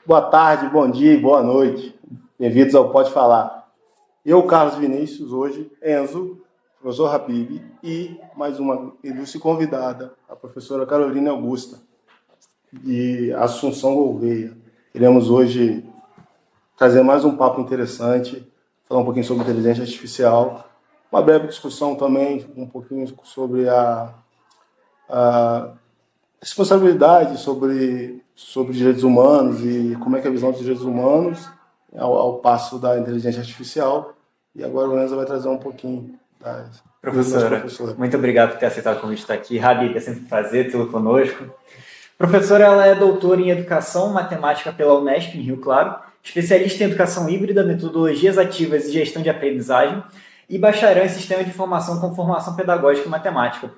Boa tarde, bom dia e boa noite. Bem-vindos ao Pode Falar. Eu, Carlos Vinícius, hoje, Enzo, professor Habib e mais uma ilustre convidada, a professora Carolina Augusta, de Assunção Gouveia. Iremos hoje trazer mais um papo interessante, falar um pouquinho sobre inteligência artificial, uma breve discussão também, um pouquinho sobre a responsabilidade sobre direitos humanos e como é que é a visão dos direitos humanos ao passo da inteligência artificial. E agora o Enzo vai trazer um pouquinho das Professora, muito obrigado por ter aceitado o convite de estar aqui. Habib, é sempre um prazer tê-lo conosco. Professora, ela é doutora em Educação Matemática pela Unesp, em Rio Claro, especialista em Educação Híbrida, Metodologias Ativas e Gestão de Aprendizagem e bacharel em Sistema de Informação com Formação Pedagógica e Matemática.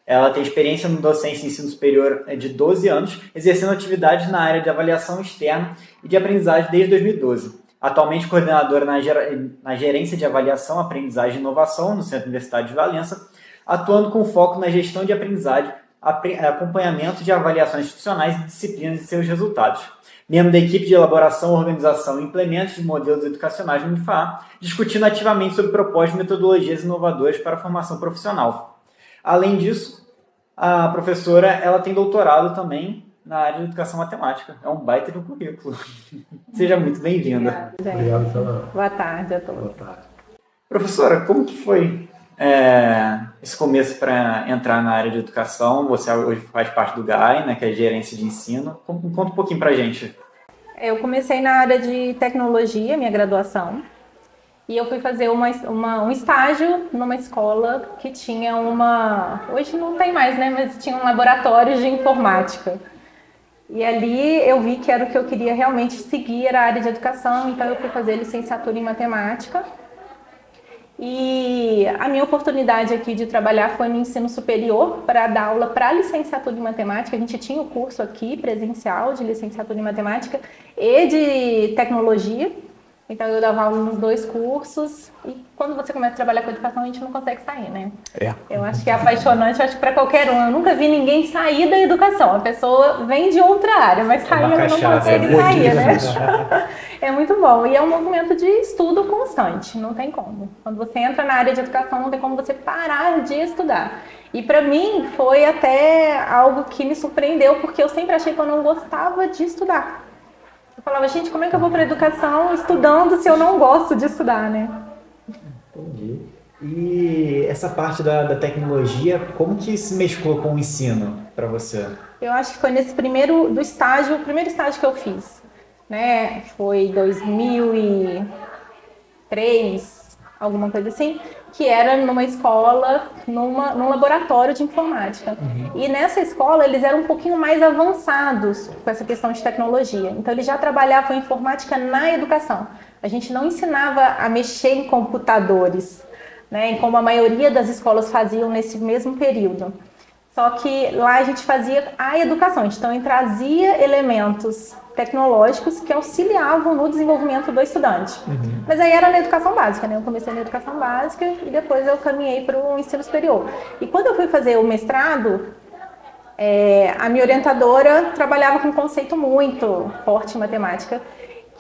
Ela tem experiência no docência em ensino superior de 12 anos, exercendo atividades na área de avaliação externa e de aprendizagem desde 2012. Atualmente coordenadora na Gerência de Avaliação, Aprendizagem e Inovação no Centro Universitário de Valença, atuando com foco na gestão de aprendizagem, acompanhamento de avaliações institucionais e disciplinas e seus resultados. Membro da equipe de elaboração, organização e implemento de modelos educacionais no Unifar, discutindo ativamente sobre propostas e metodologias inovadoras para a formação profissional. Além disso, a professora ela tem doutorado também na área de educação matemática. É um baita de um currículo. Seja muito bem-vinda. Obrigado pela... Boa tarde a todos. Boa tarde. Professora, como que foi esse começo para entrar na área de educação? Você hoje faz parte do GAI, né, que é a gerência de ensino. Conta um pouquinho para a gente. Eu comecei na área de tecnologia, minha graduação. E eu fui fazer um estágio numa escola que tinha hoje não tem mais, né? Mas tinha um laboratório de informática. E ali eu vi que era o que eu queria realmente seguir, era a área de educação, então eu fui fazer licenciatura em matemática. E a minha oportunidade aqui de trabalhar foi no ensino superior para dar aula para licenciatura em matemática. A gente tinha o curso aqui presencial de licenciatura em matemática e de tecnologia. Então eu dava aula nos dois cursos e quando você começa a trabalhar com educação a gente não consegue sair, né? Eu acho que é apaixonante, eu acho que para qualquer um. Eu nunca vi ninguém sair da educação. A pessoa vem de outra área, mas sair ela não consegue sair, né? É muito bom. E é um movimento de estudo constante, não tem como. Quando você entra na área de educação não tem como você parar de estudar. E para mim foi até algo que me surpreendeu, porque eu sempre achei que eu não gostava de estudar. Eu falava, gente, como é que eu vou para a educação estudando se eu não gosto de estudar, né? Entendi. E essa parte da tecnologia, como que se mesclou com o ensino para você? Eu acho que foi nesse o primeiro estágio que eu fiz, né? Foi 2003, alguma coisa assim, que era numa escola, num laboratório de informática. E nessa escola eles eram um pouquinho mais avançados com essa questão de tecnologia. Então eles já trabalhavam informática na educação. A gente não ensinava a mexer em computadores, né, como a maioria das escolas faziam nesse mesmo período. Só que lá a gente fazia a educação, então a gente trazia elementos tecnológicos que auxiliavam no desenvolvimento do estudante. Mas aí era na educação básica, né? Eu comecei na educação básica e depois eu caminhei para o ensino superior. E quando eu fui fazer o mestrado, a minha orientadora trabalhava com um conceito muito forte em matemática,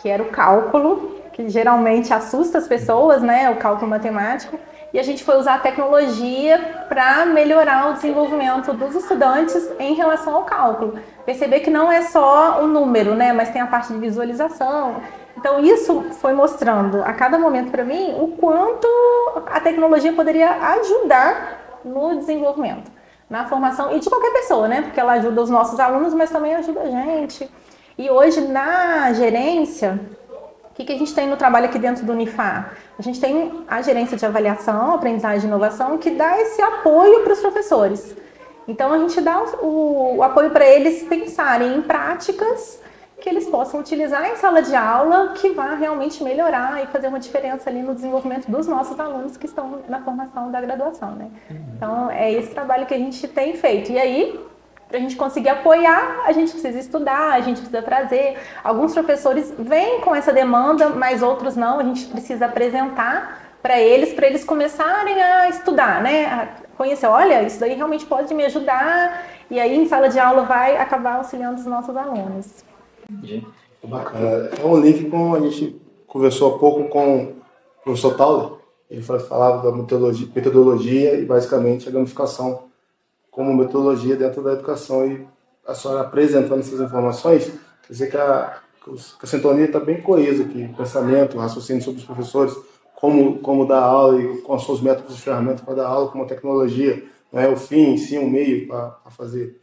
que era o cálculo, que geralmente assusta as pessoas, né? O cálculo matemático. E a gente foi usar a tecnologia para melhorar o desenvolvimento dos estudantes em relação ao cálculo. Perceber que não é só o número, né, mas tem a parte de visualização. Então isso foi mostrando a cada momento para mim o quanto a tecnologia poderia ajudar no desenvolvimento, na formação e de qualquer pessoa, né, porque ela ajuda os nossos alunos, mas também ajuda a gente. E hoje na gerência, o que a gente tem no trabalho aqui dentro do Unifar? A gente tem a gerência de avaliação, aprendizagem e inovação, que dá esse apoio para os professores. Então a gente dá o apoio para eles pensarem em práticas que eles possam utilizar em sala de aula, que vá realmente melhorar e fazer uma diferença ali no desenvolvimento dos nossos alunos que estão na formação da graduação, né? Então é esse trabalho que a gente tem feito. E aí Para a gente conseguir apoiar, a gente precisa estudar, a gente precisa trazer. Alguns professores vêm com essa demanda, mas outros não. A gente precisa apresentar para eles começarem a estudar, né? A conhecer, olha, isso daí realmente pode me ajudar. E aí, em sala de aula, vai acabar auxiliando os nossos alunos. Bacana. É um link com a gente conversou há pouco com o professor Tauler. Ele falava da metodologia e, basicamente, a gamificação como metodologia dentro da educação. E a senhora apresentando essas informações, quer dizer que a sintonia está bem coesa aqui, o pensamento, o raciocínio sobre os professores, como dar aula e com os seus métodos e ferramentas para dar aula, como a tecnologia, não é o fim, sim, o meio para fazer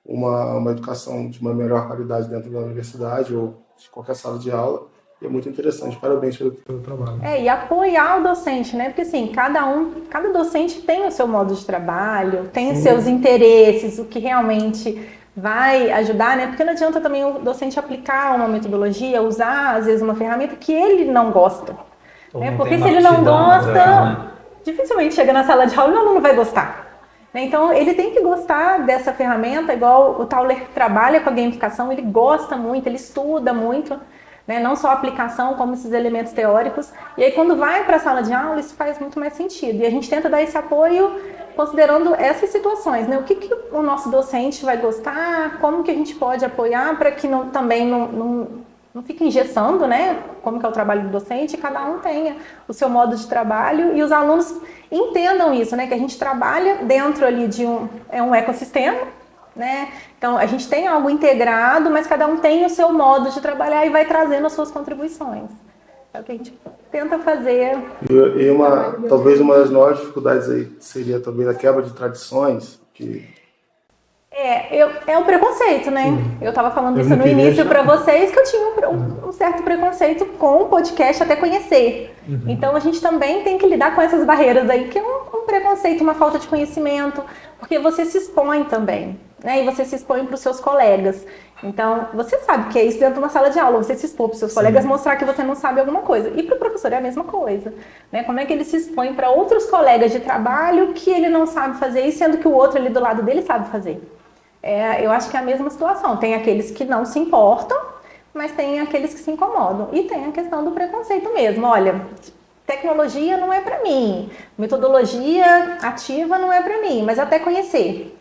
uma educação de uma melhor qualidade dentro da universidade ou de qualquer sala de aula. E é muito interessante. Parabéns pelo trabalho. E apoiar o docente, né? Porque assim, cada docente tem o seu modo de trabalho, tem os seus interesses, o que realmente vai ajudar, né? Porque não adianta também o docente aplicar uma metodologia, usar, às vezes, uma ferramenta que ele não gosta. Né? Porque se ele não gosta, dificilmente chega na sala de aula e o aluno vai gostar. Então, ele tem que gostar dessa ferramenta, igual o Tauler trabalha com a gamificação, ele gosta muito, ele estuda muito, né? Não só a aplicação, como esses elementos teóricos. E aí, quando vai para a sala de aula, isso faz muito mais sentido. E a gente tenta dar esse apoio considerando essas situações, né? O que o nosso docente vai gostar, como que a gente pode apoiar para que também não fique engessando, né? Como que é o trabalho do docente, cada um tenha o seu modo de trabalho e os alunos entendam isso, né? Que a gente trabalha dentro ali de um ecossistema, né? Então, a gente tem algo integrado, mas cada um tem o seu modo de trabalhar e vai trazendo as suas contribuições. É o que a gente tenta fazer. E talvez uma das maiores dificuldades aí seria talvez a quebra de tradições, que... É o preconceito, né? Eu estava falando isso no início para vocês, que eu tinha um certo preconceito com o podcast até conhecer. Então, a gente também tem que lidar com essas barreiras aí, que é um preconceito, uma falta de conhecimento, porque você se expõe também, né? E você se expõe para os seus colegas. Então, você sabe que é isso dentro de uma sala de aula, você se expor para os seus colegas, mostrar que você não sabe alguma coisa. E para o professor é a mesma coisa, né? Como é que ele se expõe para outros colegas de trabalho que ele não sabe fazer isso, sendo que o outro ali do lado dele sabe fazer? Eu acho que é a mesma situação. Tem aqueles que não se importam, mas tem aqueles que se incomodam. E tem a questão do preconceito mesmo. Olha, tecnologia não é para mim, metodologia ativa não é para mim, mas até conhecer.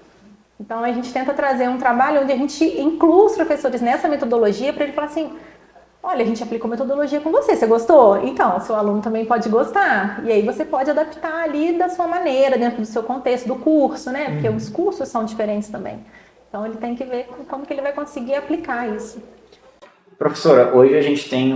Então, a gente tenta trazer um trabalho onde a gente inclui os professores nessa metodologia para ele falar assim, olha, a gente aplicou metodologia com você gostou? Então, seu aluno também pode gostar. E aí você pode adaptar ali da sua maneira, dentro do seu contexto, do curso, né? Porque os cursos são diferentes também. Então, ele tem que ver como que ele vai conseguir aplicar isso. Professora, hoje a gente tem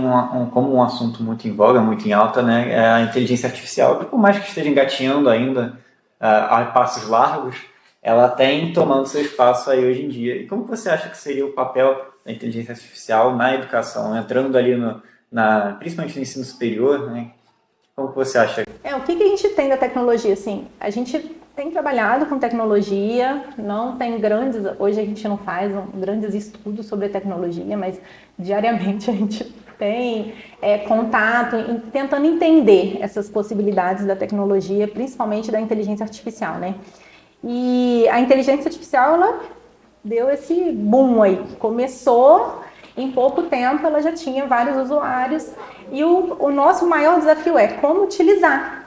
como um assunto muito em voga, muito em alta, né, a inteligência artificial, que por mais que esteja engatinhando ainda a passos largos, ela tem tomando seu espaço aí hoje em dia. E como você acha que seria o papel da inteligência artificial na educação, entrando ali principalmente no ensino superior, né? Como você acha? O que a gente tem da tecnologia, assim? A gente tem trabalhado com tecnologia, não tem hoje a gente não faz grandes estudos sobre a tecnologia, mas diariamente a gente tem contato, tentando entender essas possibilidades da tecnologia, principalmente da inteligência artificial, né? E a inteligência artificial, ela deu esse boom aí, começou, em pouco tempo ela já tinha vários usuários, e o nosso maior desafio é como utilizar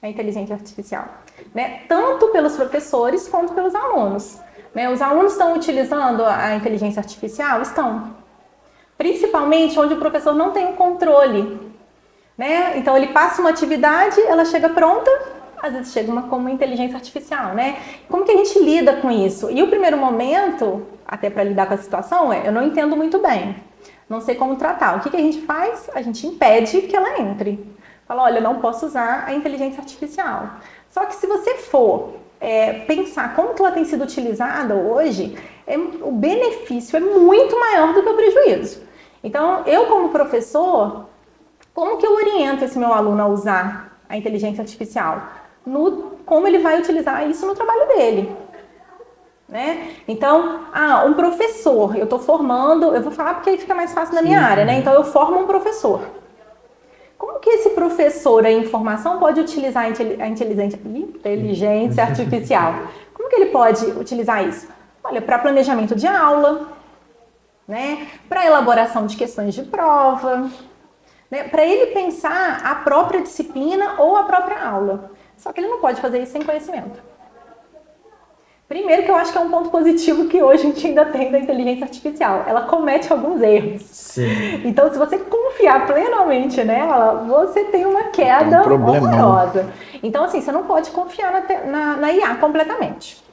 a inteligência artificial, né? Tanto pelos professores quanto pelos alunos, né? Os alunos estão utilizando a inteligência artificial? Estão. Principalmente onde o professor não tem um controle, né? Então ele passa uma atividade, ela chega pronta, às vezes chega como uma inteligência artificial, né? Como que a gente lida com isso? E o primeiro momento, até para lidar com a situação, eu não entendo muito bem, não sei como tratar. O que a gente faz? A gente impede que ela entre. Fala, olha, eu não posso usar a inteligência artificial. Só que se você for pensar como que ela tem sido utilizada hoje, o benefício é muito maior do que o prejuízo. Então, eu como professor, como que eu oriento esse meu aluno a usar a inteligência artificial? Como ele vai utilizar isso no trabalho dele. Né? Então, um professor, eu estou formando, eu vou falar porque aí fica mais fácil na minha área, né? Então, eu formo um professor. Como que esse professor em informação pode utilizar a inteligência artificial? Como que ele pode utilizar isso? Olha, para planejamento de aula, né? Para elaboração de questões de prova, né? Para ele pensar a própria disciplina ou a própria aula. Só que ele não pode fazer isso sem conhecimento. Primeiro que eu acho que é um ponto positivo que hoje a gente ainda tem da inteligência artificial. Ela comete alguns erros. Sim. Então, se você confiar plenamente nela, você tem uma queda horrorosa. Então, assim, você não pode confiar na IA completamente.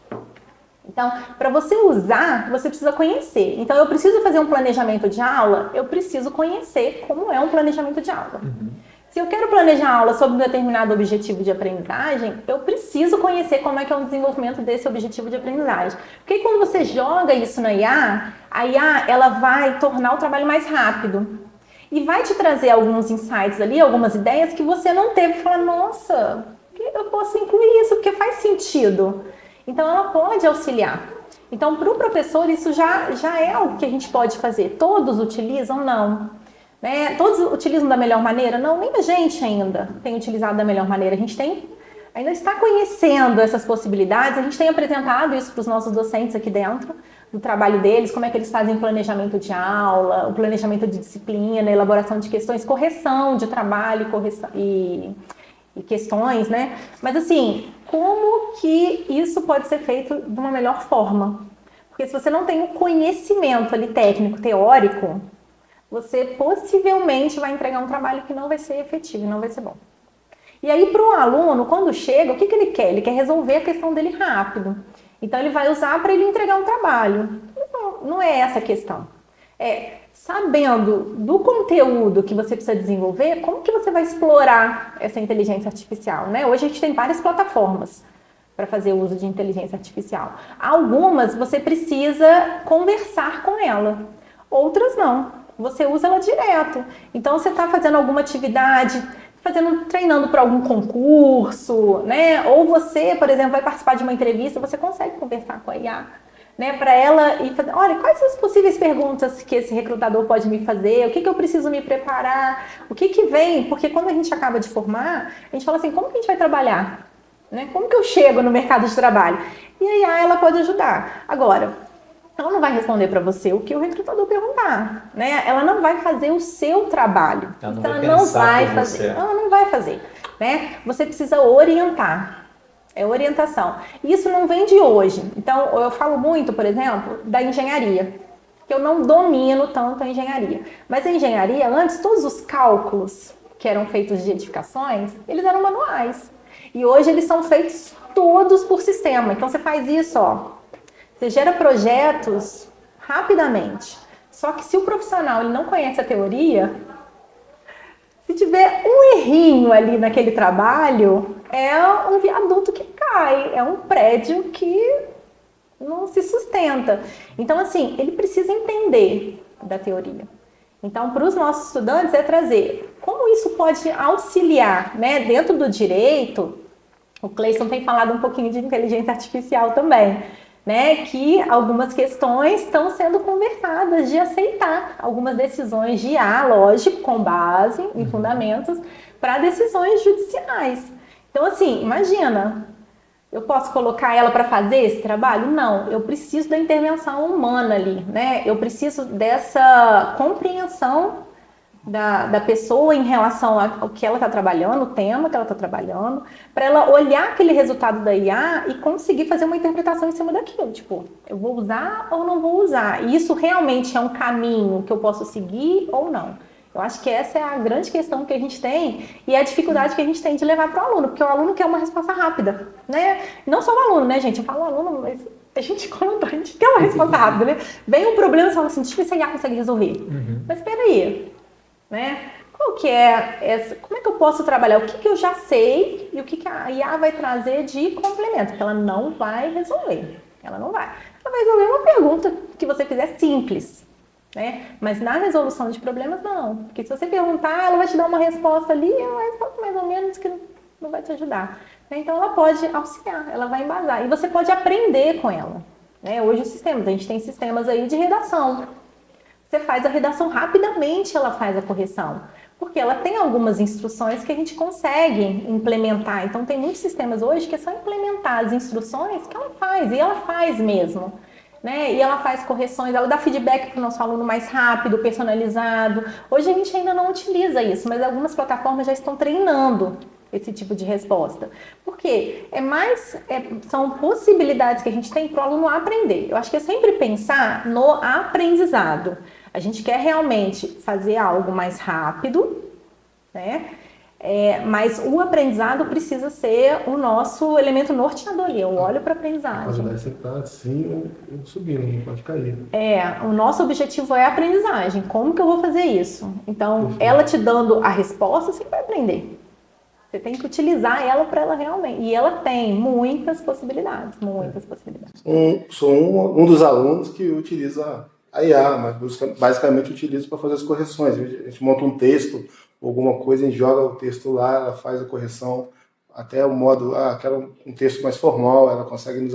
Então, para você usar, você precisa conhecer. Então, eu preciso fazer um planejamento de aula, eu preciso conhecer como é um planejamento de aula. Se eu quero planejar aula sobre um determinado objetivo de aprendizagem, eu preciso conhecer como é que é o desenvolvimento desse objetivo de aprendizagem. Porque quando você joga isso na IA, a IA ela vai tornar o trabalho mais rápido. E vai te trazer alguns insights ali, algumas ideias que você não teve. Fala, nossa, eu posso incluir isso, porque faz sentido. Então, ela pode auxiliar. Então, para o professor, isso já é algo que a gente pode fazer. Todos utilizam? Não. Né? Todos utilizam da melhor maneira? Não, nem a gente ainda tem utilizado da melhor maneira. A gente ainda está conhecendo essas possibilidades. A gente tem apresentado isso para os nossos docentes aqui dentro, do trabalho deles, como é que eles fazem planejamento de aula, o planejamento de disciplina, elaboração de questões, correção de trabalho e questões, né? Mas assim, como que isso pode ser feito de uma melhor forma? Porque se você não tem o conhecimento ali técnico, teórico, você possivelmente vai entregar um trabalho que não vai ser efetivo, não vai ser bom. E aí, para o aluno, quando chega, o que ele quer? Ele quer resolver a questão dele rápido. Então, ele vai usar para ele entregar um trabalho. Não é essa a questão. Sabendo do conteúdo que você precisa desenvolver, como que você vai explorar essa inteligência artificial, né? Hoje a gente tem várias plataformas para fazer uso de inteligência artificial. Algumas você precisa conversar com ela, outras não. Você usa ela direto. Então, você está fazendo alguma atividade, treinando para algum concurso, né? Ou você, por exemplo, vai participar de uma entrevista, você consegue conversar com a IA, né? Para ela e fazer, olha, quais são as possíveis perguntas que esse recrutador pode me fazer? O que eu preciso me preparar? O que vem? Porque quando a gente acaba de formar, a gente fala assim, como que a gente vai trabalhar? Né? Como que eu chego no mercado de trabalho? E a IA, ela pode ajudar. Agora, ela não vai responder para você o que o recrutador perguntar, né? Ela não vai fazer o seu trabalho. Ela não vai fazer. Ela não vai fazer, né? Você precisa orientar. É orientação. E isso não vem de hoje. Então, eu falo muito, por exemplo, da engenharia, que eu não domino tanto a engenharia. Mas a engenharia, antes, todos os cálculos que eram feitos de edificações, eles eram manuais. E hoje eles são feitos todos por sistema. Então, você faz isso, ó. Você gera projetos rapidamente. Só que se o profissional ele não conhece a teoria, se tiver um errinho ali naquele trabalho, é um viaduto que cai, é um prédio que não se sustenta. Então, assim, ele precisa entender da teoria. Então, para os nossos estudantes é trazer como isso pode auxiliar, né? Dentro do direito, o Cleison tem falado um pouquinho de inteligência artificial também. Né, que algumas questões estão sendo conversadas de aceitar algumas decisões de IA, lógico, com base em fundamentos, para decisões judiciais. Então, assim, imagina, eu posso colocar ela para fazer esse trabalho? Não, eu preciso da intervenção humana ali, né? Eu preciso dessa compreensão da pessoa em relação ao que ela está trabalhando, o tema que ela está trabalhando, para ela olhar aquele resultado da IA e conseguir fazer uma interpretação em cima daquilo. Tipo, eu vou usar ou não vou usar? E isso realmente é um caminho que eu posso seguir ou não? Eu acho que essa é a grande questão que a gente tem e a dificuldade que a gente tem de levar para o aluno, porque o aluno quer uma resposta rápida, né? Não só o aluno, né, gente? Eu falo aluno, mas a gente quer uma resposta rápida, né? Vem um problema e fala assim, deixa eu ver se a IA consegue resolver. Mas espera aí. Né? Qual que é essa? Como é que eu posso trabalhar? O que eu já sei e o que a IA vai trazer de complemento? Porque ela não vai resolver. Ela não vai. Ela vai resolver uma pergunta que você fizer simples, né? Mas na resolução de problemas, não. Porque se você perguntar, ela vai te dar uma resposta ali, uma resposta mais ou menos que não vai te ajudar. Então, ela pode auxiliar, ela vai embasar. E você pode aprender com ela. Né? Hoje, os sistemas, a gente tem sistemas aí de redação. Você faz a redação rapidamente, ela faz a correção. Porque ela tem algumas instruções que a gente consegue implementar. Então, tem muitos sistemas hoje que é só implementar as instruções que ela faz. E ela faz mesmo. né? E ela faz correções, ela dá feedback para o nosso aluno mais rápido, personalizado. Hoje a gente ainda não utiliza isso, mas algumas plataformas já estão treinando esse tipo de resposta. Por quê? São possibilidades que a gente tem para o aluno aprender. Eu acho que é sempre pensar no aprendizado. A gente quer realmente fazer algo mais rápido, né? Mas o aprendizado precisa ser o nosso elemento norteador ali. Eu olho para a aprendizagem. A qualidade sempre está assim, subindo, não pode cair. O nosso objetivo é a aprendizagem. Como que eu vou fazer isso? Então, ela te dando a resposta, você vai aprender. Você tem que utilizar ela para ela realmente. E ela tem muitas possibilidades, Sou um dos alunos que utiliza a IA, mas basicamente utilizo para fazer as correções. A gente monta um texto, alguma coisa, a gente joga o texto lá, ela faz a correção, até o modo, quero um texto mais formal, ela consegue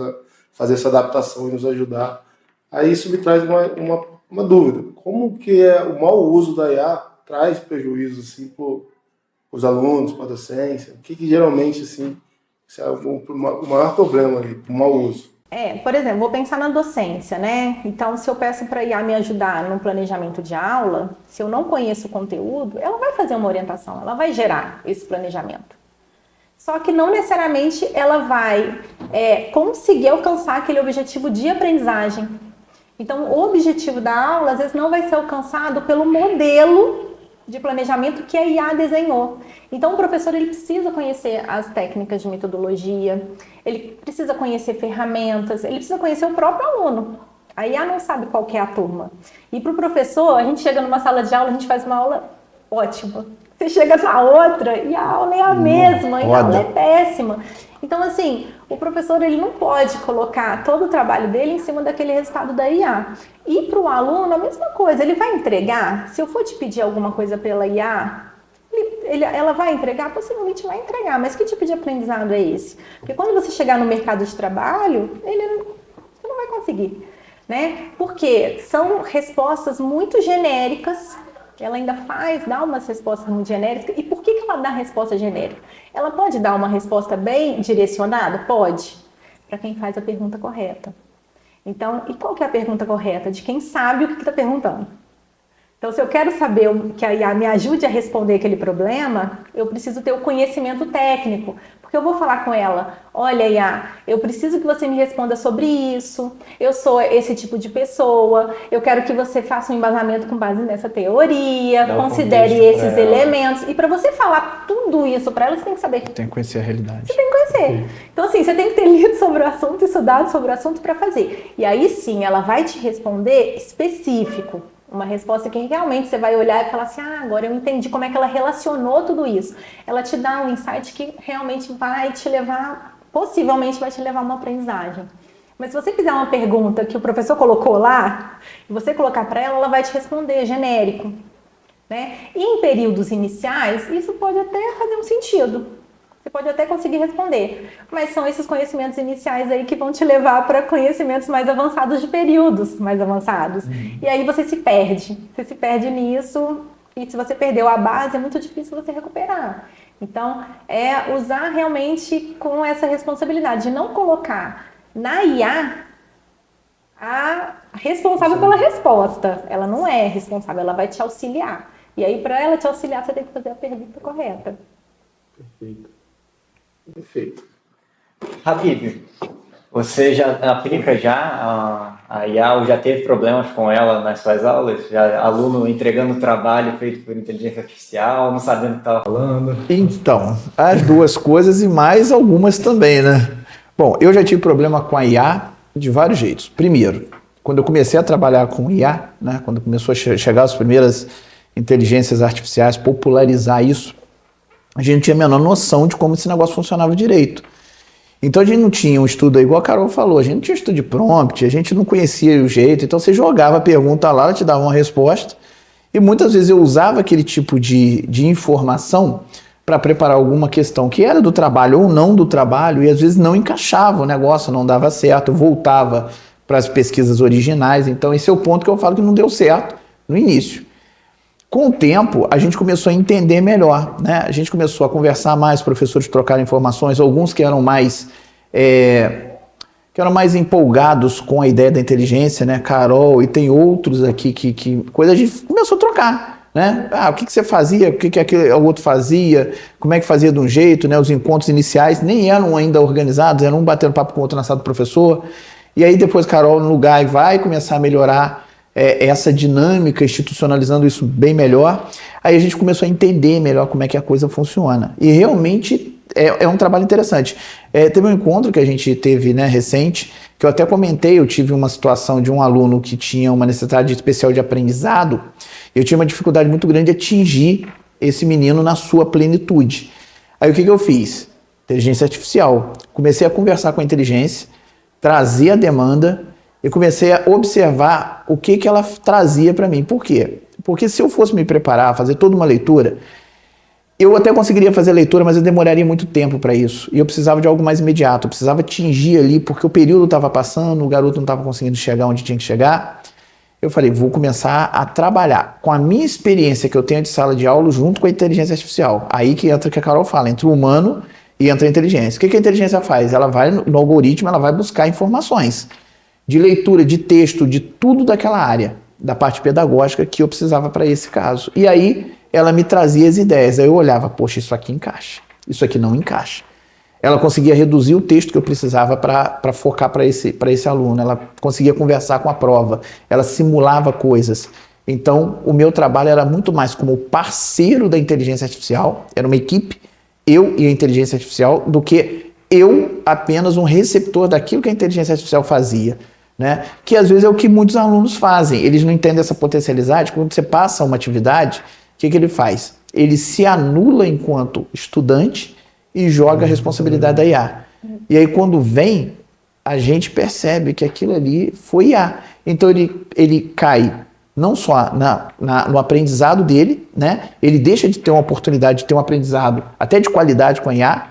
fazer essa adaptação e nos ajudar. Aí isso me traz uma dúvida. Como que o mau uso da IA traz prejuízo assim, os alunos, para a docência? O que geralmente assim, é o maior problema ali, o mau uso? Por exemplo, vou pensar na docência, né? Então, se eu peço para a IA me ajudar no planejamento de aula, se eu não conheço o conteúdo, ela vai fazer uma orientação, ela vai gerar esse planejamento. Só que não necessariamente ela vai conseguir alcançar aquele objetivo de aprendizagem. Então, o objetivo da aula, às vezes, não vai ser alcançado pelo modelo de planejamento que a IA desenhou. Então, o professor ele precisa conhecer as técnicas de metodologia, ele precisa conhecer ferramentas, ele precisa conhecer o próprio aluno. A IA não sabe qual que é a turma. E para o professor, a gente chega numa sala de aula, a gente faz uma aula ótima. Você chega na outra e a aula é a mesma, e a aula é péssima. Então, assim, o professor ele não pode colocar todo o trabalho dele em cima daquele resultado da IA. E para o aluno, a mesma coisa. Ele vai entregar, se eu for te pedir alguma coisa pela IA, ela vai entregar? Possivelmente vai entregar. Mas que tipo de aprendizado é esse? Porque quando você chegar no mercado de trabalho, você não vai conseguir, né? Porque são respostas muito genéricas. Ela ainda dá umas respostas muito genéricas. E por que ela dá resposta genérica? Ela pode dar uma resposta bem direcionada? Pode. Para quem faz a pergunta correta. Então, e qual que é a pergunta correta? De quem sabe o que está perguntando. Então, se eu quero saber que a IA me ajude a responder aquele problema, eu preciso ter o conhecimento técnico. Porque eu vou falar com ela, olha, IA, eu preciso que você me responda sobre isso, eu sou esse tipo de pessoa, eu quero que você faça um embasamento com base nessa teoria, considere esses elementos. E para você falar tudo isso para ela, você tem que saber. Tem que conhecer a realidade. Você tem que conhecer. Então, assim, você tem que ter lido sobre o assunto, estudado sobre o assunto para fazer. E aí, sim, ela vai te responder específico. Uma resposta que realmente você vai olhar e falar assim, agora eu entendi como é que ela relacionou tudo isso. Ela te dá um insight que realmente vai te levar, possivelmente vai te levar a uma aprendizagem. Mas se você fizer uma pergunta que o professor colocou lá, e você colocar para ela, ela vai te responder genérico, né? E em períodos iniciais, isso pode até fazer um sentido. Você pode até conseguir responder, mas são esses conhecimentos iniciais aí que vão te levar para conhecimentos mais avançados de períodos mais avançados. E aí você se perde nisso, e se você perdeu a base, é muito difícil você recuperar. Então, usar realmente com essa responsabilidade de não colocar na IA a responsável pela resposta. Ela não é responsável, ela vai te auxiliar. E aí, para ela te auxiliar, você tem que fazer a pergunta correta. Perfeito. Habib, você já aplica a IA ou já teve problemas com ela nas suas aulas? Já aluno entregando trabalho feito por inteligência artificial, não sabendo o que estava falando? Então, as duas coisas e mais algumas também, né? Bom, eu já tive problema com a IA de vários jeitos. Primeiro, quando eu comecei a trabalhar com IA, né, quando começou a chegar as primeiras inteligências artificiais, popularizar isso, a gente não tinha a menor noção de como esse negócio funcionava direito. Então a gente não tinha um estudo aí, igual a Carol falou, a gente não tinha estudo de prompt, a gente não conhecia o jeito, então você jogava a pergunta lá, ela te dava uma resposta, e muitas vezes eu usava aquele tipo de informação para preparar alguma questão que era do trabalho ou não do trabalho, e às vezes não encaixava o negócio, não dava certo, eu voltava para as pesquisas originais, então esse é o ponto que eu falo que não deu certo no início. Com o tempo, a gente começou a entender melhor, né? A gente começou a conversar mais, professores trocaram informações, alguns que eram mais, que eram mais empolgados com a ideia da inteligência, né? Carol, e tem outros aqui que coisa a gente começou a trocar, né? O que você fazia, o que aquele outro fazia, como é que fazia de um jeito, né? Os encontros iniciais nem eram ainda organizados, era um batendo papo com o outro na sala do professor. E aí depois Carol no lugar vai começar a melhorar essa dinâmica, institucionalizando isso bem melhor. Aí a gente começou a entender melhor como é que a coisa funciona. E realmente é um trabalho interessante. Teve um encontro que a gente teve, né, recente, que eu até comentei, eu tive uma situação de um aluno que tinha uma necessidade especial de aprendizado, eu tinha uma dificuldade muito grande de atingir esse menino na sua plenitude. Aí o que eu fiz? Inteligência artificial. Comecei a conversar com a inteligência, trazer a demanda e comecei a observar o que ela trazia para mim. Por quê? Porque se eu fosse me preparar, fazer toda uma leitura, eu até conseguiria fazer a leitura, mas eu demoraria muito tempo para isso. E eu precisava de algo mais imediato, eu precisava atingir ali, porque o período estava passando, o garoto não estava conseguindo chegar onde tinha que chegar. Eu falei, vou começar a trabalhar com a minha experiência que eu tenho de sala de aula junto com a inteligência artificial. Aí que entra o que a Carol fala, entre o humano e entra a inteligência. O que a inteligência faz? Ela vai no algoritmo, ela vai buscar informações de leitura, de texto, de tudo daquela área, da parte pedagógica que eu precisava para esse caso. E aí ela me trazia as ideias. Aí eu olhava, poxa, isso aqui encaixa, isso aqui não encaixa. Ela conseguia reduzir o texto que eu precisava para focar para esse aluno. Ela conseguia conversar com a prova. Ela simulava coisas. Então, o meu trabalho era muito mais como parceiro da inteligência artificial. Era uma equipe, eu e a inteligência artificial, do que eu apenas um receptor daquilo que a inteligência artificial fazia, né? Que às vezes é o que muitos alunos fazem. Eles não entendem essa potencialidade. Quando você passa uma atividade, o que ele faz? Ele se anula enquanto estudante e joga a responsabilidade da IA. E aí quando vem, a gente percebe que aquilo ali foi IA. Então ele cai não só no aprendizado dele, né? Ele deixa de ter uma oportunidade de ter um aprendizado até de qualidade com a IA,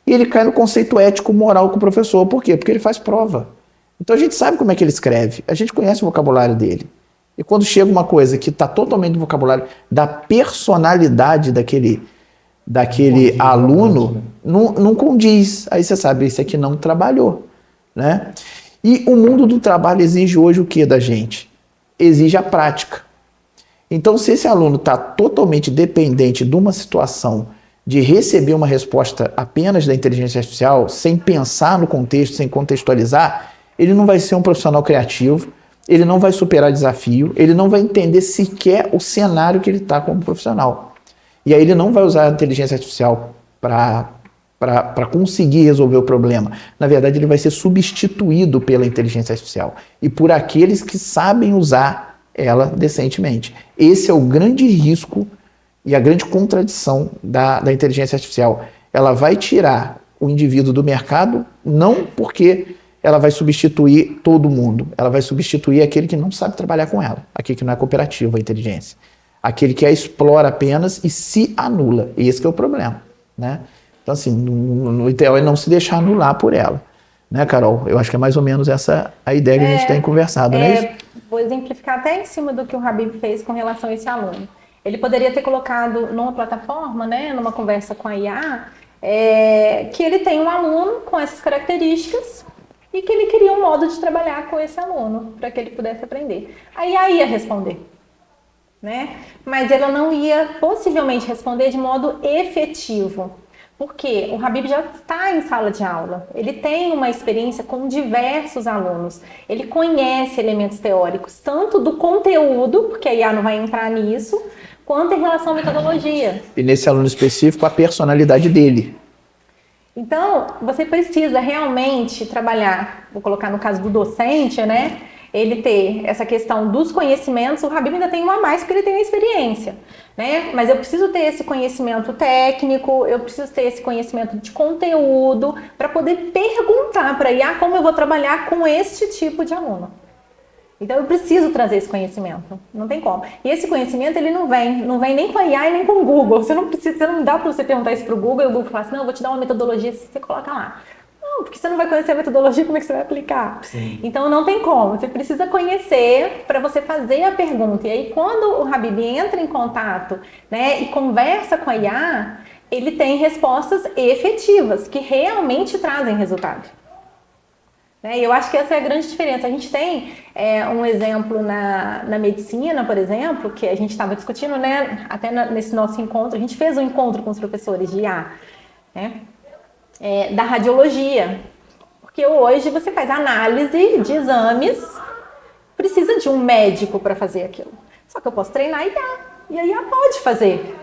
e ele cai no conceito ético moral com o professor. Por quê? Porque ele faz prova. Então a gente sabe como é que ele escreve, a gente conhece o vocabulário dele. E quando chega uma coisa que está totalmente no vocabulário da personalidade daquele aluno, não condiz. Aí você sabe, esse aqui não trabalhou, né? E o mundo do trabalho exige hoje o que da gente? Exige a prática. Então, se esse aluno está totalmente dependente de uma situação de receber uma resposta apenas da inteligência artificial, sem pensar no contexto, sem contextualizar, ele não vai ser um profissional criativo, ele não vai superar desafio, ele não vai entender sequer o cenário que ele está como profissional. E aí ele não vai usar a inteligência artificial para conseguir resolver o problema. Na verdade, ele vai ser substituído pela inteligência artificial e por aqueles que sabem usar ela decentemente. Esse é o grande risco e a grande contradição da inteligência artificial. Ela vai tirar o indivíduo do mercado, não porque ela vai substituir todo mundo, ela vai substituir aquele que não sabe trabalhar com ela, aquele que não é cooperativo, a inteligência. Aquele que a explora apenas e se anula. Esse que é o problema, né? Então, assim, no ideal é não se deixar anular por ela. Né, Carol? Eu acho que é mais ou menos essa a ideia que a gente tem conversado, não é isso? Vou exemplificar até em cima do que o Habib fez com relação a esse aluno. Ele poderia ter colocado numa plataforma, né, numa conversa com a IA, que ele tem um aluno com essas características e que ele queria um modo de trabalhar com esse aluno para que ele pudesse aprender. A IA ia responder, né? Mas ela não ia possivelmente responder de modo efetivo. Porque o Habib já está em sala de aula, ele tem uma experiência com diversos alunos, ele conhece elementos teóricos, tanto do conteúdo, porque a IA não vai entrar nisso, quanto em relação à metodologia. E nesse aluno específico, a personalidade dele. Então, você precisa realmente trabalhar, vou colocar no caso do docente, né? Ele ter essa questão dos conhecimentos, o Habib ainda tem um a mais porque ele tem a experiência, né? Mas eu preciso ter esse conhecimento técnico, eu preciso ter esse conhecimento de conteúdo para poder perguntar para a IA como eu vou trabalhar com este tipo de aluno. Então eu preciso trazer esse conhecimento, não tem como. E esse conhecimento ele não vem nem com a IA e nem com o Google. Não dá para você perguntar isso para o Google e o Google falar assim, não, eu vou te dar uma metodologia, você coloca lá. Não, porque você não vai conhecer a metodologia, como é que você vai aplicar? Sim. Então não tem como, você precisa conhecer para você fazer a pergunta. E aí quando o Habib entra em contato, né, e conversa com a IA, ele tem respostas efetivas, que realmente trazem resultado. E eu acho que essa é a grande diferença. A gente tem um exemplo na medicina, por exemplo, que a gente estava discutindo, né, até nesse nosso encontro. A gente fez um encontro com os professores de IA, né, da radiologia. Porque hoje você faz análise de exames, precisa de um médico para fazer aquilo. Só que eu posso treinar a IA, e a IA pode fazer.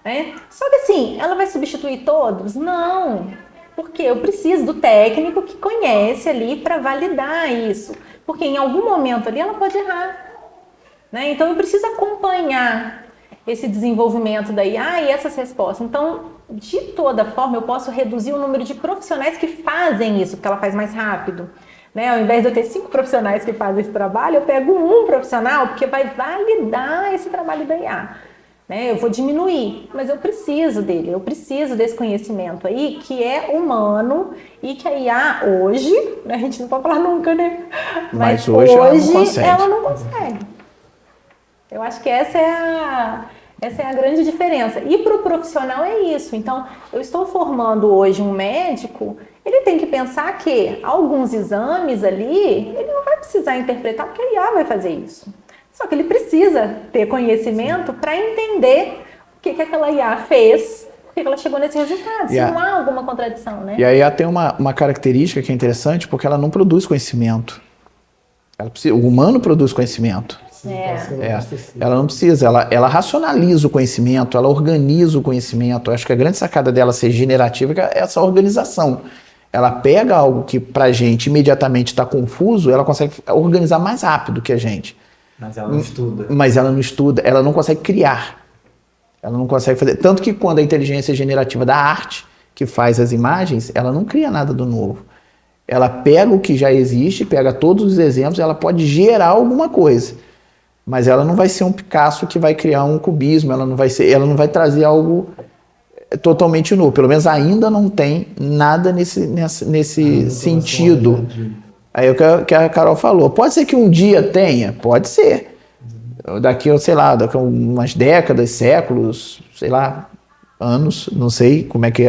Né? Só que assim, ela vai substituir todos? Não. Porque eu preciso do técnico que conhece ali para validar isso. Porque em algum momento ali ela pode errar. Né? Então eu preciso acompanhar esse desenvolvimento da IA e essas respostas. Então, de toda forma, eu posso reduzir o número de profissionais que fazem isso, porque ela faz mais rápido. Né? Ao invés de eu ter 5 profissionais que fazem esse trabalho, eu pego um profissional, porque vai validar esse trabalho da IA. Né? Eu vou diminuir, mas eu preciso dele, eu preciso desse conhecimento aí que é humano e que a IA hoje, né, a gente não pode falar nunca, né? Mas hoje ela não consegue. Eu acho que essa é a grande diferença. E para o profissional é isso. Então, eu estou formando hoje um médico, ele tem que pensar que alguns exames ali, ele não vai precisar interpretar, porque a IA vai fazer isso. Só que ele precisa ter conhecimento para entender o que aquela IA fez, por que ela chegou nesse resultado, se não há alguma contradição, né? E a IA tem uma característica que é interessante, porque ela não produz conhecimento. O humano produz conhecimento. Ela não precisa, ela racionaliza o conhecimento, ela organiza o conhecimento. Eu acho que a grande sacada dela ser generativa é essa organização. Ela pega algo que pra gente imediatamente está confuso, ela consegue organizar mais rápido que a gente. Mas ela não estuda. Mas ela não estuda, ela não consegue criar. Ela não consegue fazer. Tanto que quando a inteligência generativa da arte, que faz as imagens, ela não cria nada do novo. Ela pega o que já existe, pega todos os exemplos, ela pode gerar alguma coisa. Mas ela não vai ser um Picasso que vai criar um cubismo, ela não vai trazer algo totalmente novo. Pelo menos ainda não tem nada nesse sentido. Aí o que a Carol falou, pode ser que um dia tenha? Pode ser. Daqui a umas décadas, séculos, sei lá, anos, não sei como é que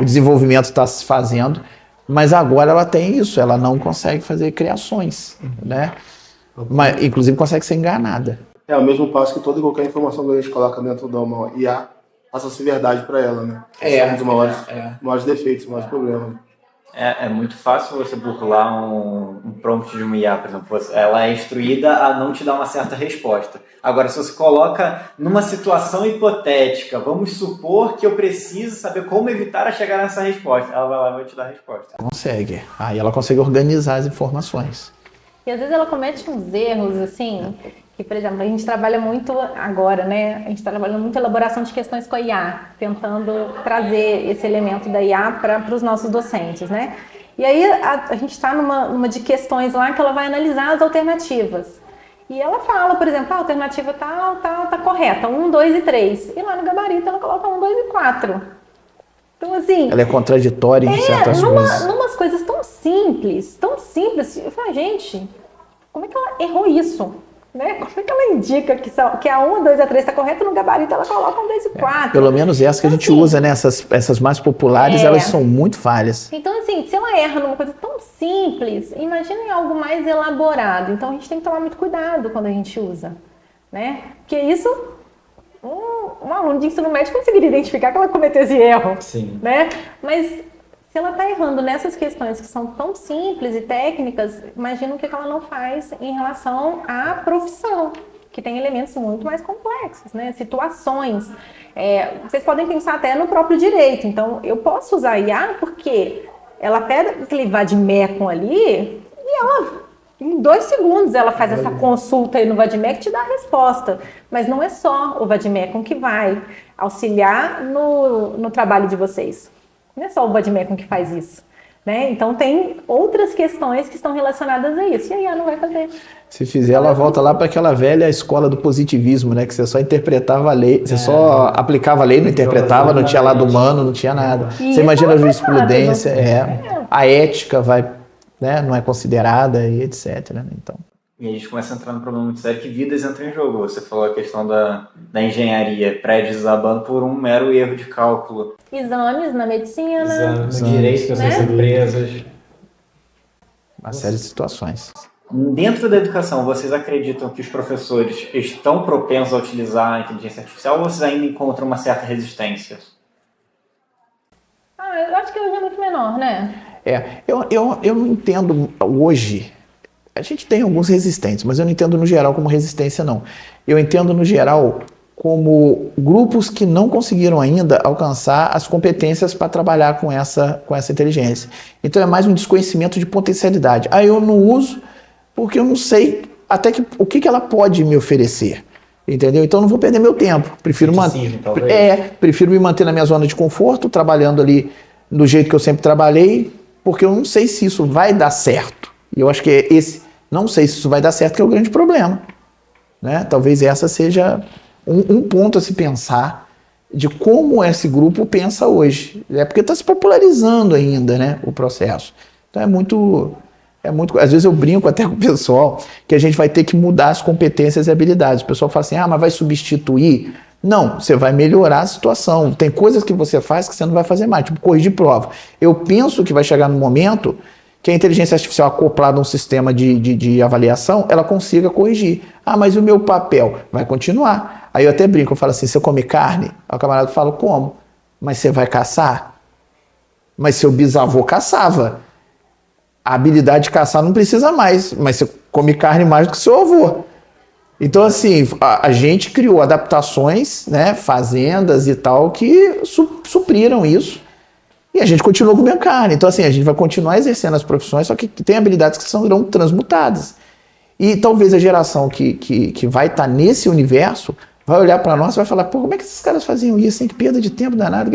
o desenvolvimento está se fazendo, mas agora ela tem isso, ela não consegue fazer criações, né? Mas, inclusive, consegue ser enganada. É o mesmo passo que toda e qualquer informação que a gente coloca dentro da uma IA passa a ser verdade para ela, né? É um dos maiores defeitos, maiores problemas. É muito fácil você burlar um prompt de uma IA, por exemplo. Ela é instruída a não te dar uma certa resposta. Agora, se você coloca numa situação hipotética, vamos supor que eu preciso saber como evitar a chegar nessa resposta. Ela vai lá e vai te dar a resposta. Consegue. Aí ela consegue organizar as informações. E às vezes ela comete uns erros, assim, que, por exemplo, a gente trabalha muito agora, né? A gente está trabalhando muito elaboração de questões com a IA, tentando trazer esse elemento da IA para os nossos docentes, né? E aí a gente está numa de questões lá que ela vai analisar as alternativas. E ela fala, por exemplo, a alternativa tal, tá correta, 1, 2 e 3. E lá no gabarito ela coloca 1, 2 e 4. Então, assim... Ela é contraditória em certas coisas. Numas coisas tão simples. Eu falo, gente, como é que ela errou isso? Né? Como é que ela indica que a 1, 2 e a 3 está correta no gabarito, ela coloca 1, 2 e 4. Pelo menos essa que a gente usa, né? Essas mais populares, elas são muito falhas. Então, assim, se ela erra numa coisa tão simples, imagina em algo mais elaborado. Então, a gente tem que tomar muito cuidado quando a gente usa, né? Porque isso... Um aluno de ensino médio conseguiria identificar que ela cometeu esse erro. Sim. Né? Mas se ela está errando nessas questões que são tão simples e técnicas, imagina o que ela não faz em relação à profissão, que tem elementos muito mais complexos, né? Situações. Vocês podem pensar até no próprio direito. Então, eu posso usar a IA porque ela pega aquele vademecum ali e ela... Em 2 segundos ela faz essa consulta aí no Vademecum e te dá a resposta. Mas não é só o Vademecum que vai auxiliar no trabalho de vocês. Não é só o Vademecum que faz isso. Né? Então tem outras questões que estão relacionadas a isso. E aí ela não vai fazer. Se fizer, ela volta lá para aquela velha escola do positivismo, né? Que você só interpretava a lei, você só aplicava a lei, não interpretava, não tinha lado humano, não tinha nada. E você imagina a jurisprudência, a ética vai... Né, não é considerada e etc. Né? Então. E a gente começa a entrar num problema muito sério que vidas entram em jogo. Você falou a questão da engenharia, prédios desabando por um mero erro de cálculo. Exames na medicina. Exames no direito, pessoas empresas. uma série de situações. Dentro da educação, vocês acreditam que os professores estão propensos a utilizar a inteligência artificial ou vocês ainda encontram uma certa resistência? Eu acho que hoje é muito menor, né? Eu não entendo hoje. A gente tem alguns resistentes, mas eu não entendo no geral como resistência, não. Eu entendo no geral como grupos que não conseguiram ainda alcançar as competências para trabalhar com essa inteligência. Então é mais um desconhecimento de potencialidade. Eu não uso porque eu não sei até o que ela pode me oferecer. Entendeu? Então eu não vou perder meu tempo. Prefiro me manter na minha zona de conforto, trabalhando ali do jeito que eu sempre trabalhei, porque eu não sei se isso vai dar certo. E eu acho que não sei se isso vai dar certo, que é o grande problema. Né? Talvez essa seja um ponto a se pensar de como esse grupo pensa hoje. Porque está se popularizando ainda, né, o processo. Então é muito... Às vezes eu brinco até com o pessoal que a gente vai ter que mudar as competências e habilidades. O pessoal fala assim, mas vai substituir? Não, você vai melhorar a situação. Tem coisas que você faz que você não vai fazer mais, tipo corrigir prova. Eu penso que vai chegar no momento que a inteligência artificial acoplada a um sistema de avaliação, ela consiga corrigir. Mas o meu papel vai continuar. Aí eu até brinco, eu falo assim, você come carne? Aí o camarada fala, como? Mas você vai caçar? Mas seu bisavô caçava. A habilidade de caçar não precisa mais, mas você come carne mais do que seu avô. Então, assim, a gente criou adaptações, né, fazendas e tal, que supriram isso. E a gente continuou comendo carne. Então, assim, a gente vai continuar exercendo as profissões, só que tem habilidades que serão transmutadas. E talvez a geração que vai estar nesse universo vai olhar para nós e vai falar, como é que esses caras faziam isso? Que perda de tempo danado.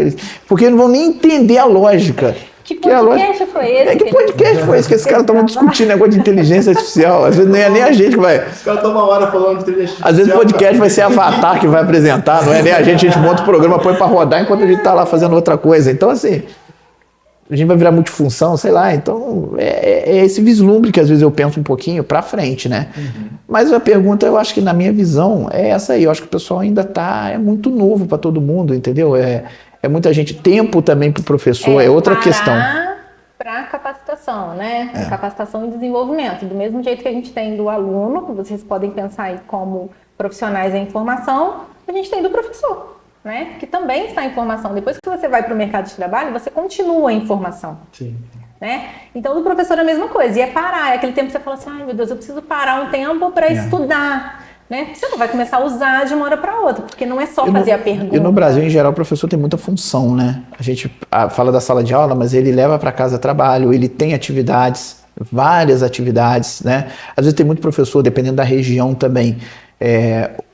Porque eles não vão nem entender a lógica. Que podcast foi esse? Que podcast foi esse que esses caras estavam discutindo negócio de inteligência artificial? Às vezes nem é nem a gente que vai. Os caras estão uma hora falando de inteligência artificial. Às vezes o podcast vai ser Avatar que vai apresentar, não é nem a gente monta o programa, põe para rodar enquanto a gente está lá fazendo outra coisa. Então, assim, a gente vai virar multifunção, sei lá. Então, é esse vislumbre que às vezes eu penso um pouquinho para frente, né? Uhum. Mas a pergunta, eu acho que na minha visão, é essa aí. Eu acho que o pessoal ainda é muito novo para todo mundo, entendeu? É muita gente. Tempo também para o professor é outra questão. Para capacitação, né? Capacitação e desenvolvimento. Do mesmo jeito que a gente tem do aluno, que vocês podem pensar aí como profissionais da informação, a gente tem do professor, né? Que também está em formação. Depois que você vai para o mercado de trabalho, você continua em formação. Sim. Né? Então, do professor é a mesma coisa. E é parar. É aquele tempo que você fala assim, meu Deus, eu preciso parar um tempo para estudar. Né? Você não vai começar a usar de uma hora para outra, porque não é só fazer a pergunta. E no Brasil, em geral, o professor tem muita função, né? A gente fala da sala de aula, mas ele leva para casa trabalho, ele tem atividades, várias atividades, né? Às vezes tem muito professor, dependendo da região também,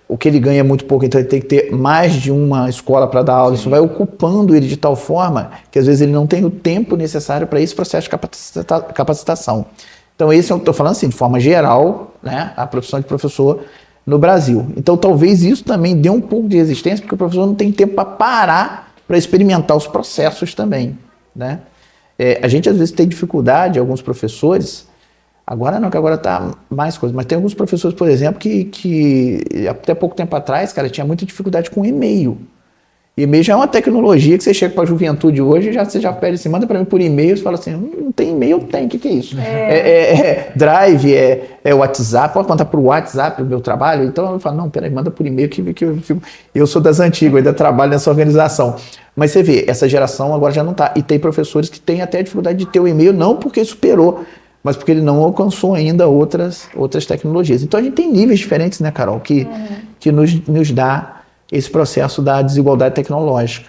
o que ele ganha é muito pouco, então ele tem que ter mais de uma escola para dar aula. Sim. Isso vai ocupando ele de tal forma que às vezes ele não tem o tempo necessário para esse processo de capacitação. Então esse eu estou falando assim, de forma geral, né? A profissão de professor no Brasil. Então talvez isso também dê um pouco de resistência, porque o professor não tem tempo para parar para experimentar os processos também, né? A gente às vezes tem dificuldade, alguns professores, agora não, que agora está mais coisa, mas tem alguns professores, por exemplo, que até pouco tempo atrás, cara, tinha muita dificuldade com e-mail. E-mail já é uma tecnologia que você chega para a juventude hoje, você já pede assim, manda para mim por e-mail, você fala assim, não tem e-mail? Tem, o que é isso? Drive, WhatsApp, pode mandar para o WhatsApp o meu trabalho? Então eu falo, não, peraí, manda por e-mail que eu sou das antigas, eu ainda trabalho nessa organização. Mas você vê, essa geração agora já não está. E tem professores que têm até dificuldade de ter o e-mail, não porque superou, mas porque ele não alcançou ainda outras tecnologias. Então a gente tem níveis diferentes, né, Carol, que nos dá esse processo da desigualdade tecnológica.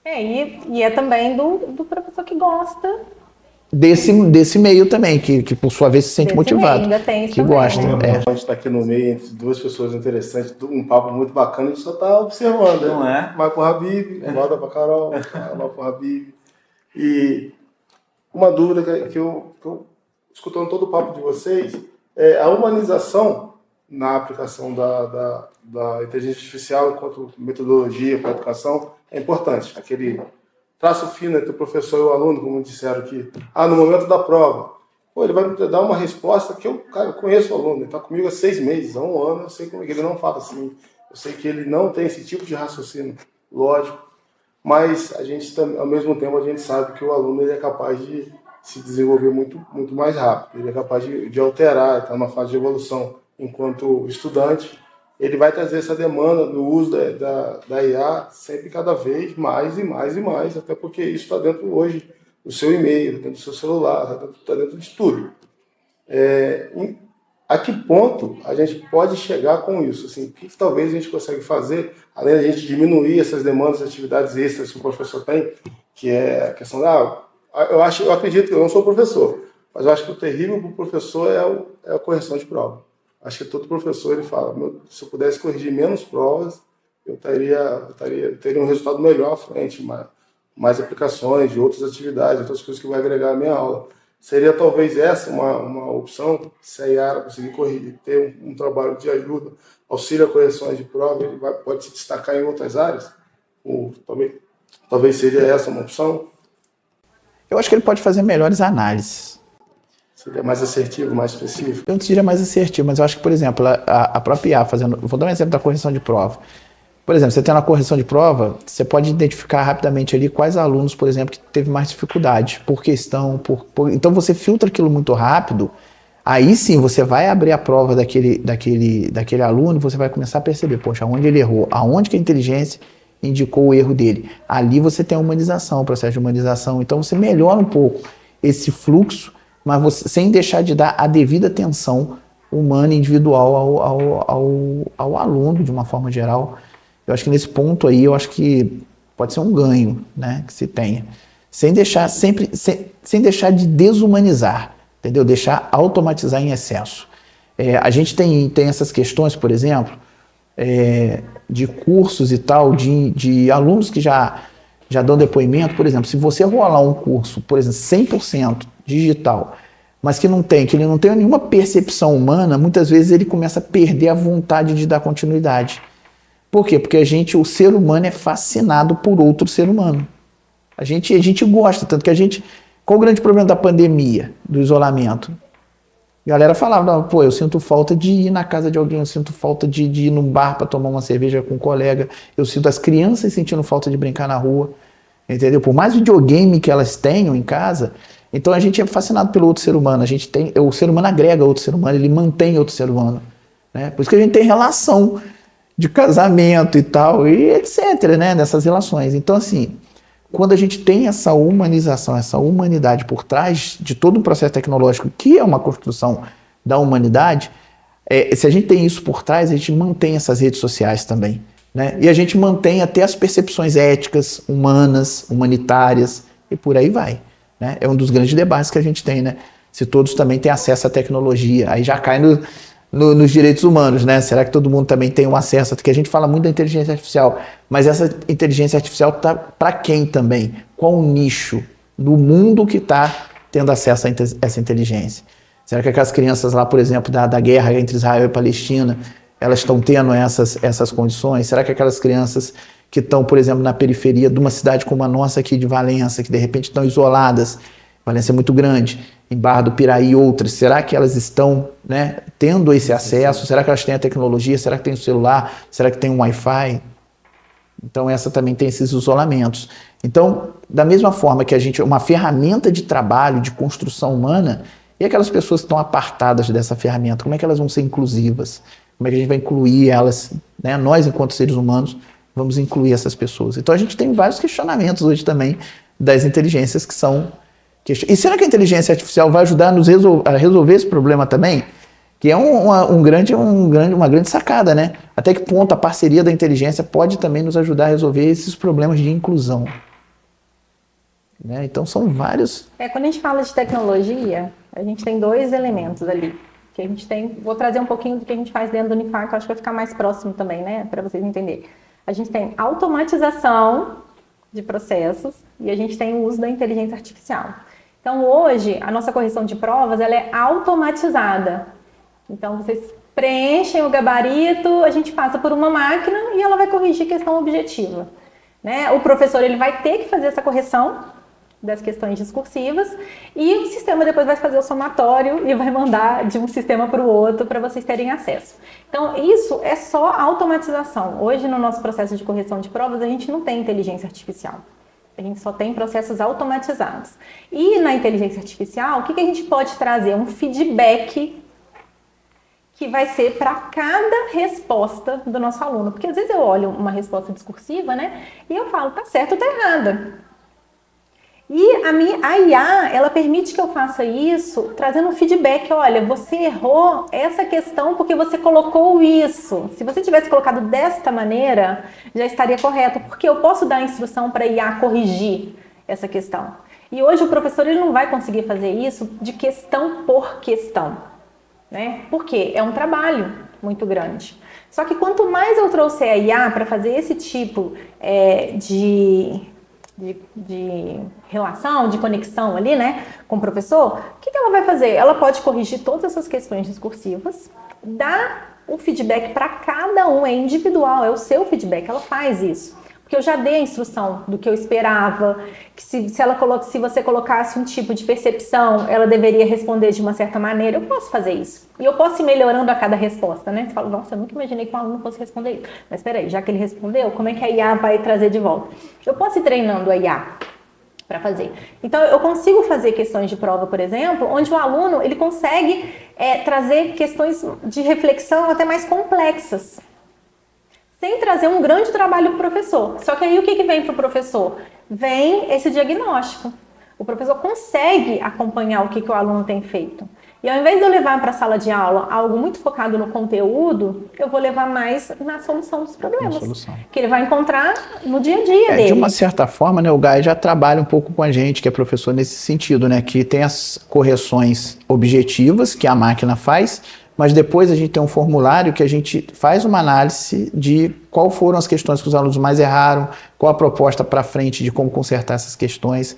E é também do professor que gosta desse meio também, que por sua vez se sente motivado. Ainda tem isso que também, gosta. né? A gente está aqui no meio entre duas pessoas interessantes, um papo muito bacana, a gente só está observando, né? Não é? Vai pro Habib, volta para Carol, vai pro Habib. E uma dúvida que eu escutando todo o papo de vocês, a humanização na aplicação da inteligência artificial enquanto metodologia para a educação é importante. Aquele traço fino entre o professor e o aluno, como disseram aqui. No momento da prova, ele vai me dar uma resposta que eu conheço o aluno, ele está comigo há 6 meses, há 1 ano, eu sei como é que ele não fala assim, eu sei que ele não tem esse tipo de raciocínio lógico, mas a gente, ao mesmo tempo, a gente sabe que o aluno ele é capaz de se desenvolver muito, muito mais rápido. Ele é capaz de alterar, está numa fase de evolução enquanto estudante. Ele vai trazer essa demanda do uso da IA sempre cada vez mais e mais e mais, até porque isso está dentro hoje do seu e-mail, dentro do seu celular, está dentro de tudo. A que ponto a gente pode chegar com isso? Assim, o que talvez a gente consegue fazer, além da gente diminuir essas demandas, atividades extras que o professor tem, que é a questão da... Eu acredito que eu não sou professor, mas eu acho que o terrível para o professor é a correção de prova. Acho que todo professor ele fala, se eu pudesse corrigir menos provas, eu teria um resultado melhor à frente, mais aplicações de outras atividades, outras coisas que vai agregar à minha aula. Seria talvez essa uma opção, se a Yara conseguir corrigir, ter um trabalho de ajuda, auxílio a correções de prova, ele pode se destacar em outras áreas? Talvez seja essa uma opção? Eu acho que ele pode fazer melhores análises. Seria mais assertivo, mais específico? Eu não diria mais assertivo, mas eu acho que, por exemplo, a própria IA fazendo... Vou dar um exemplo da correção de prova. Por exemplo, você tendo a correção de prova, você pode identificar rapidamente ali quais alunos, por exemplo, que teve mais dificuldade, por questão, Então você filtra aquilo muito rápido, aí sim você vai abrir a prova daquele aluno e você vai começar a perceber, poxa, onde ele errou, aonde que a inteligência indicou o erro dele. Ali você tem a humanização, o processo de humanização, então você melhora um pouco esse fluxo, mas você, sem deixar de dar a devida atenção humana e individual ao aluno, de uma forma geral. Eu acho que nesse ponto aí, eu acho que pode ser um ganho, né, que se tenha. Sem deixar de desumanizar, entendeu? Deixar automatizar em excesso. A gente tem essas questões, por exemplo, de cursos e tal, de alunos que já dão depoimento. Por exemplo, se você rolar um curso, por exemplo, 100% digital, mas que ele não tem nenhuma percepção humana, muitas vezes ele começa a perder a vontade de dar continuidade. Por quê? Porque o ser humano é fascinado por outro ser humano. A gente gosta, tanto que qual o grande problema da pandemia, do isolamento? A galera falava, pô, eu sinto falta de ir na casa de alguém, eu sinto falta de ir num bar para tomar uma cerveja com um colega, eu sinto as crianças sentindo falta de brincar na rua, entendeu? Por mais videogame que elas tenham em casa, então a gente é fascinado pelo outro ser humano, o ser humano agrega outro ser humano, ele mantém outro ser humano, né? Por isso que a gente tem relação de casamento e tal, e etc, né, nessas relações. Então, assim, quando a gente tem essa humanização, essa humanidade por trás de todo um processo tecnológico, que é uma construção da humanidade, se a gente tem isso por trás, a gente mantém essas redes sociais também, né? E a gente mantém até as percepções éticas, humanas, humanitárias, e por aí vai, né? É um dos grandes debates que a gente tem, né? Se todos também têm acesso à tecnologia, aí já cai nos direitos humanos, né? Será que todo mundo também tem um acesso? Porque a gente fala muito da inteligência artificial, mas essa inteligência artificial está para quem também? Qual o nicho do mundo que está tendo acesso a essa inteligência? Será que aquelas crianças lá, por exemplo, da guerra entre Israel e Palestina, elas estão tendo essas condições? Será que aquelas crianças que estão, por exemplo, na periferia de uma cidade como a nossa aqui de Valença, que de repente estão isoladas, Valença é muito grande, em Barra do Piraí e outras, será que elas estão, né, tendo esse acesso? Será que elas têm a tecnologia? Será que tem o celular? Será que tem um Wi-Fi? Então essa também tem esses isolamentos. Então, da mesma forma que uma ferramenta de trabalho, de construção humana, e aquelas pessoas que estão apartadas dessa ferramenta, como é que elas vão ser inclusivas? Como é que a gente vai incluir elas, né? Nós, enquanto seres humanos, vamos incluir essas pessoas. Então a gente tem vários questionamentos hoje também das inteligências que são... E será que a inteligência artificial vai ajudar a resolver esse problema também? Que é uma grande sacada, né? Até que ponto a parceria da inteligência pode também nos ajudar a resolver esses problemas de inclusão? Né? Então são vários... Quando a gente fala de tecnologia, a gente tem dois elementos ali. Que a gente tem, vou trazer um pouquinho do que a gente faz dentro do Unifar, que eu acho que vai ficar mais próximo também, né? Para vocês entenderem. A gente tem automatização de processos e a gente tem o uso da inteligência artificial. Então, hoje, a nossa correção de provas, ela é automatizada. Então, vocês preenchem o gabarito, a gente passa por uma máquina e ela vai corrigir questão objetiva, né? O professor ele vai ter que fazer essa correção das questões discursivas e o sistema depois vai fazer o somatório e vai mandar de um sistema para o outro para vocês terem acesso. Então, isso é só automatização. Hoje, no nosso processo de correção de provas, a gente não tem inteligência artificial. A gente só tem processos automatizados. E na inteligência artificial, o que a gente pode trazer? Um feedback que vai ser para cada resposta do nosso aluno. Porque às vezes eu olho uma resposta discursiva, né? E eu falo, tá certo ou tá errada. E a IA, ela permite que eu faça isso trazendo um feedback. Olha, você errou essa questão porque você colocou isso. Se você tivesse colocado desta maneira, já estaria correto. Porque eu posso dar a instrução para a IA corrigir essa questão. E hoje o professor ele não vai conseguir fazer isso de questão por questão. Né? Porque é um trabalho muito grande. Só que quanto mais eu trouxer a IA para fazer esse tipo de relação, de conexão ali, né, com o professor, o que ela vai fazer? Ela pode corrigir todas essas questões discursivas, dar o feedback para cada um, é individual, é o seu feedback, ela faz isso. Porque eu já dei a instrução do que eu esperava, que se você colocasse um tipo de percepção, ela deveria responder de uma certa maneira. Eu posso fazer isso. E eu posso ir melhorando a cada resposta, né? Você fala, nossa, eu nunca imaginei que um aluno fosse responder isso. Mas espera aí, já que ele respondeu, como é que a IA vai trazer de volta? Eu posso ir treinando a IA para fazer. Então, eu consigo fazer questões de prova, por exemplo, onde o aluno ele consegue trazer questões de reflexão até mais complexas, sem trazer um grande trabalho para o professor. Só que aí o que vem para o professor? Vem esse diagnóstico. O professor consegue acompanhar o que o aluno tem feito. E ao invés de eu levar para a sala de aula algo muito focado no conteúdo, eu vou levar mais na solução dos problemas. Que ele vai encontrar no dia a dia dele. De uma certa forma, né, o Guy já trabalha um pouco com a gente, que é professor nesse sentido, né, que tem as correções objetivas que a máquina faz, mas depois a gente tem um formulário que a gente faz uma análise de qual foram as questões que os alunos mais erraram, qual a proposta para frente de como consertar essas questões.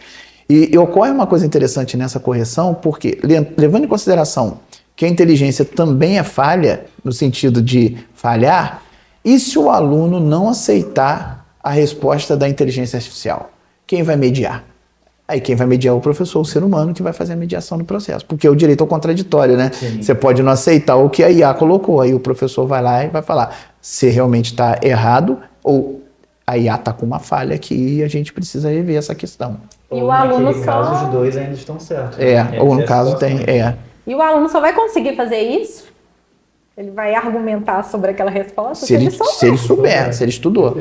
E ocorre uma coisa interessante nessa correção, porque levando em consideração que a inteligência também é falha, no sentido de falhar, e se o aluno não aceitar a resposta da inteligência artificial? Quem vai mediar? Aí quem vai mediar é o professor, o ser humano, que vai fazer a mediação do processo. Porque o direito é o contraditório, né? Sim. Você pode não aceitar o que a IA colocou, aí o professor vai lá e vai falar se realmente está errado ou a IA está com uma falha aqui e a gente precisa rever essa questão. E o aluno só... caso, os dois ainda estão certos. Ou no caso tem... E o aluno só vai conseguir fazer isso? Ele vai argumentar sobre aquela resposta se ele souber, se ele estudou.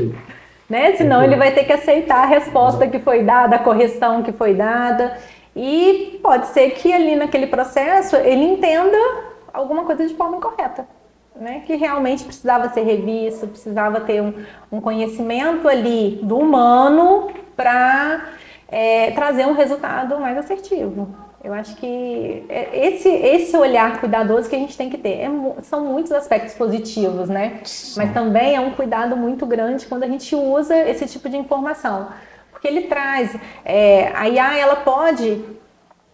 Né? Senão ele vai ter que aceitar a resposta que foi dada, a correção que foi dada. E pode ser que ali naquele processo ele entenda alguma coisa de forma incorreta. Né? Que realmente precisava ser revisto, precisava ter um conhecimento ali do humano para trazer um resultado mais assertivo. Eu acho que esse olhar cuidadoso que a gente tem que ter. São muitos aspectos positivos, né? Mas também é um cuidado muito grande quando a gente usa esse tipo de informação. Porque ele traz... a IA, ela pode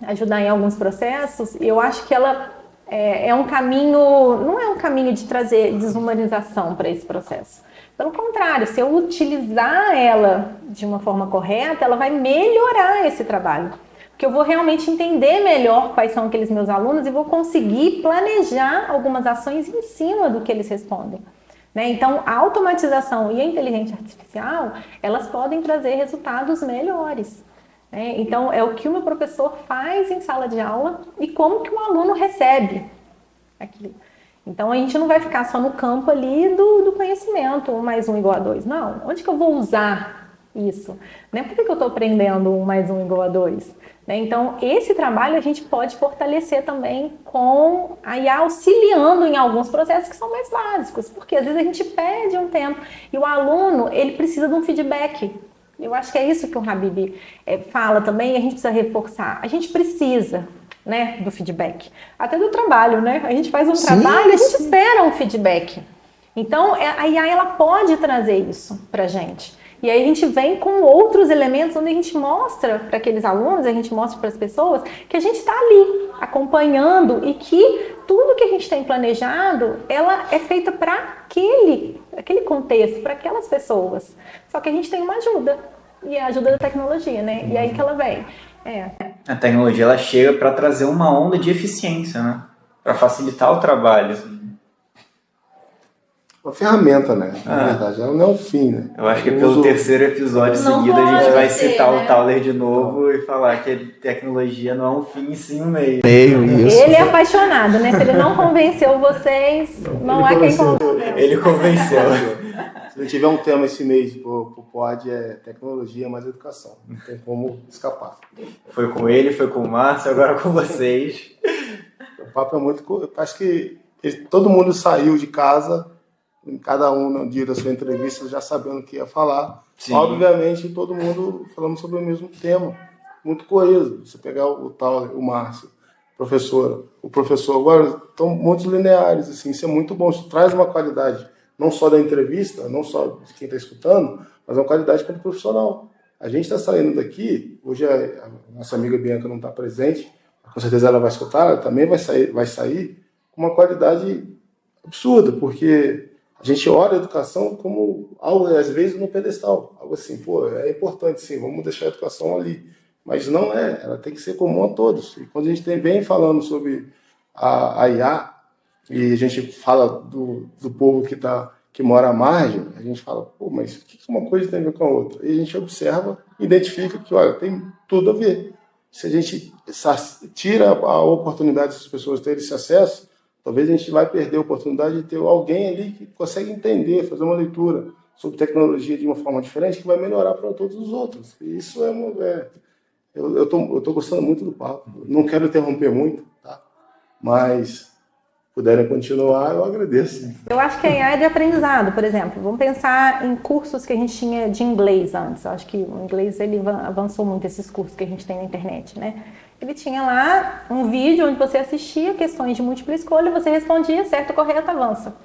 ajudar em alguns processos, e eu acho que ela é um caminho... Não é um caminho de trazer desumanização para esse processo. Pelo contrário, se eu utilizar ela de uma forma correta, ela vai melhorar esse trabalho. Porque eu vou realmente entender melhor quais são aqueles meus alunos e vou conseguir planejar algumas ações em cima do que eles respondem. Né? Então, a automatização e a inteligência artificial, elas podem trazer resultados melhores. Né? Então, é o que o meu professor faz em sala de aula e como que o aluno recebe aquilo. Então, a gente não vai ficar só no campo ali do conhecimento, 1 mais 1 igual a 2. Não, onde que eu vou usar isso? Né? Por que eu estou aprendendo 1 mais 1 igual a 2? Né? Então, esse trabalho a gente pode fortalecer também com a IA auxiliando em alguns processos que são mais básicos, porque às vezes a gente perde um tempo e o aluno, ele precisa de um feedback. Eu acho que é isso que o Habib fala também e a gente precisa reforçar. A gente precisa, né, do feedback. Até do trabalho, né? A gente faz um trabalho e a gente espera um feedback. Então, a IA ela pode trazer isso pra gente. E aí a gente vem com outros elementos onde a gente mostra para aqueles alunos, a gente mostra para as pessoas que a gente está ali acompanhando e que tudo que a gente tem planejado, ela é feita para aquele contexto, para aquelas pessoas. Só que a gente tem uma ajuda, e é a ajuda da tecnologia, né? E aí que ela vem. A tecnologia ela chega para trazer uma onda de eficiência, né? Para facilitar o trabalho. uma ferramenta, né? Na verdade, ela não é um fim, né? Eu acho que pelo terceiro episódio seguido a gente vai citar o Thaler de novo e falar que a tecnologia não é um fim, sim um meio. Isso. Ele é apaixonado, né? Se ele não convenceu vocês, não há quem convença. Ele convenceu. Se não tiver um tema esse mês pro Pod, é tecnologia mais educação. Não tem como escapar. Foi com ele, foi com o Márcio, agora com vocês. O papo é muito... Acho que todo mundo saiu de casa, cada um no dia da sua entrevista já sabendo o que ia falar. Sim. Obviamente, todo mundo falando sobre o mesmo tema. Muito coeso. Você pegar o Thaler, o Márcio, o professor agora, estão muito lineares. Assim, isso é muito bom. Isso traz uma qualidade, não só da entrevista, não só de quem está escutando, mas uma qualidade como profissional. A gente está saindo daqui, hoje a nossa amiga Bianca não está presente, com certeza ela vai escutar, ela também vai sair com uma qualidade absurda, porque a gente olha a educação como algo, às vezes, no pedestal. Algo assim, pô, é importante sim, vamos deixar a educação ali. Mas não é, ela tem que ser comum a todos. E quando a gente vem falando sobre a IA, e a gente fala do povo que mora à margem, a gente fala, pô, mas o que uma coisa tem a ver com a outra? E a gente observa, identifica que, olha, tem tudo a ver. Se a gente tira a oportunidade das pessoas terem esse acesso, talvez a gente vai perder a oportunidade de ter alguém ali que consegue entender, fazer uma leitura sobre tecnologia de uma forma diferente que vai melhorar para todos os outros. E isso eu tô gostando muito do papo. Não quero interromper muito, tá? Mas puderem continuar, eu agradeço. Eu acho que a IA é de aprendizado, por exemplo. Vamos pensar em cursos que a gente tinha de inglês antes. Eu acho que o inglês ele avançou muito, esses cursos que a gente tem na internet, né? Ele tinha lá um vídeo onde você assistia questões de múltipla escolha, você respondia certo, correto, avança.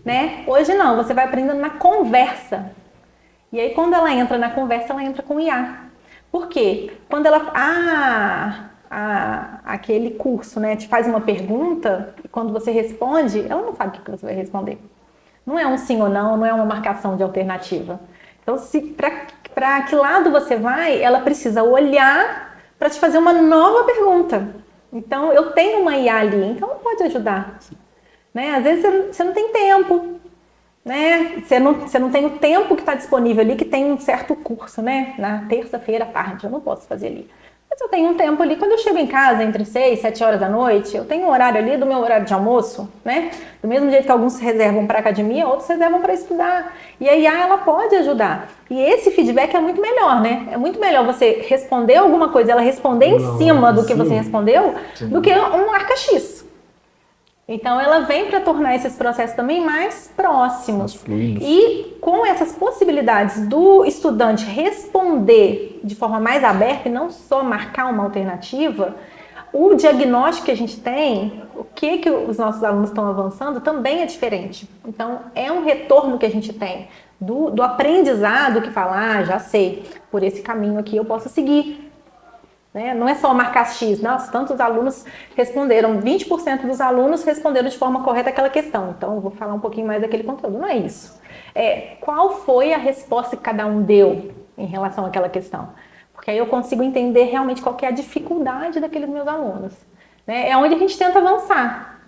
Né? Hoje não, você vai aprendendo na conversa. E aí quando ela entra na conversa, ela entra com IA. Por quê? Quando ela... aquele curso, né, te faz uma pergunta e quando você responde, ela não sabe o que você vai responder. Não é um sim ou não é uma marcação de alternativa. Então, para que lado você vai, ela precisa olhar para te fazer uma nova pergunta. Então, eu tenho uma IA ali, então ela pode ajudar. Né? Às vezes você não tem tempo, né? Você não tem o tempo que está disponível ali, que tem um certo curso, né? Na terça-feira à tarde, eu não posso fazer ali. Mas eu tenho um tempo ali, quando eu chego em casa, entre 6 e 7 horas da noite, eu tenho um horário ali do meu horário de almoço, né? Do mesmo jeito que alguns reservam para academia, outros reservam para estudar. E a IA, ela pode ajudar. E esse feedback é muito melhor, né? É muito melhor você responder alguma coisa, ela responder em cima do que você respondeu, do que um arca-X. Então, ela vem para tornar esses processos também mais próximos. E com essas possibilidades do estudante responder de forma mais aberta e não só marcar uma alternativa, o diagnóstico que a gente tem, o que os nossos alunos estão avançando, também é diferente. Então, é um retorno que a gente tem do aprendizado que fala, já sei, por esse caminho aqui eu posso seguir. Não é só marcar X, nossa, tantos alunos responderam, 20% dos alunos responderam de forma correta aquela questão, então eu vou falar um pouquinho mais daquele conteúdo, não é isso. Qual foi a resposta que cada um deu em relação àquela questão? Porque aí eu consigo entender realmente qual que é a dificuldade daqueles meus alunos. É onde a gente tenta avançar,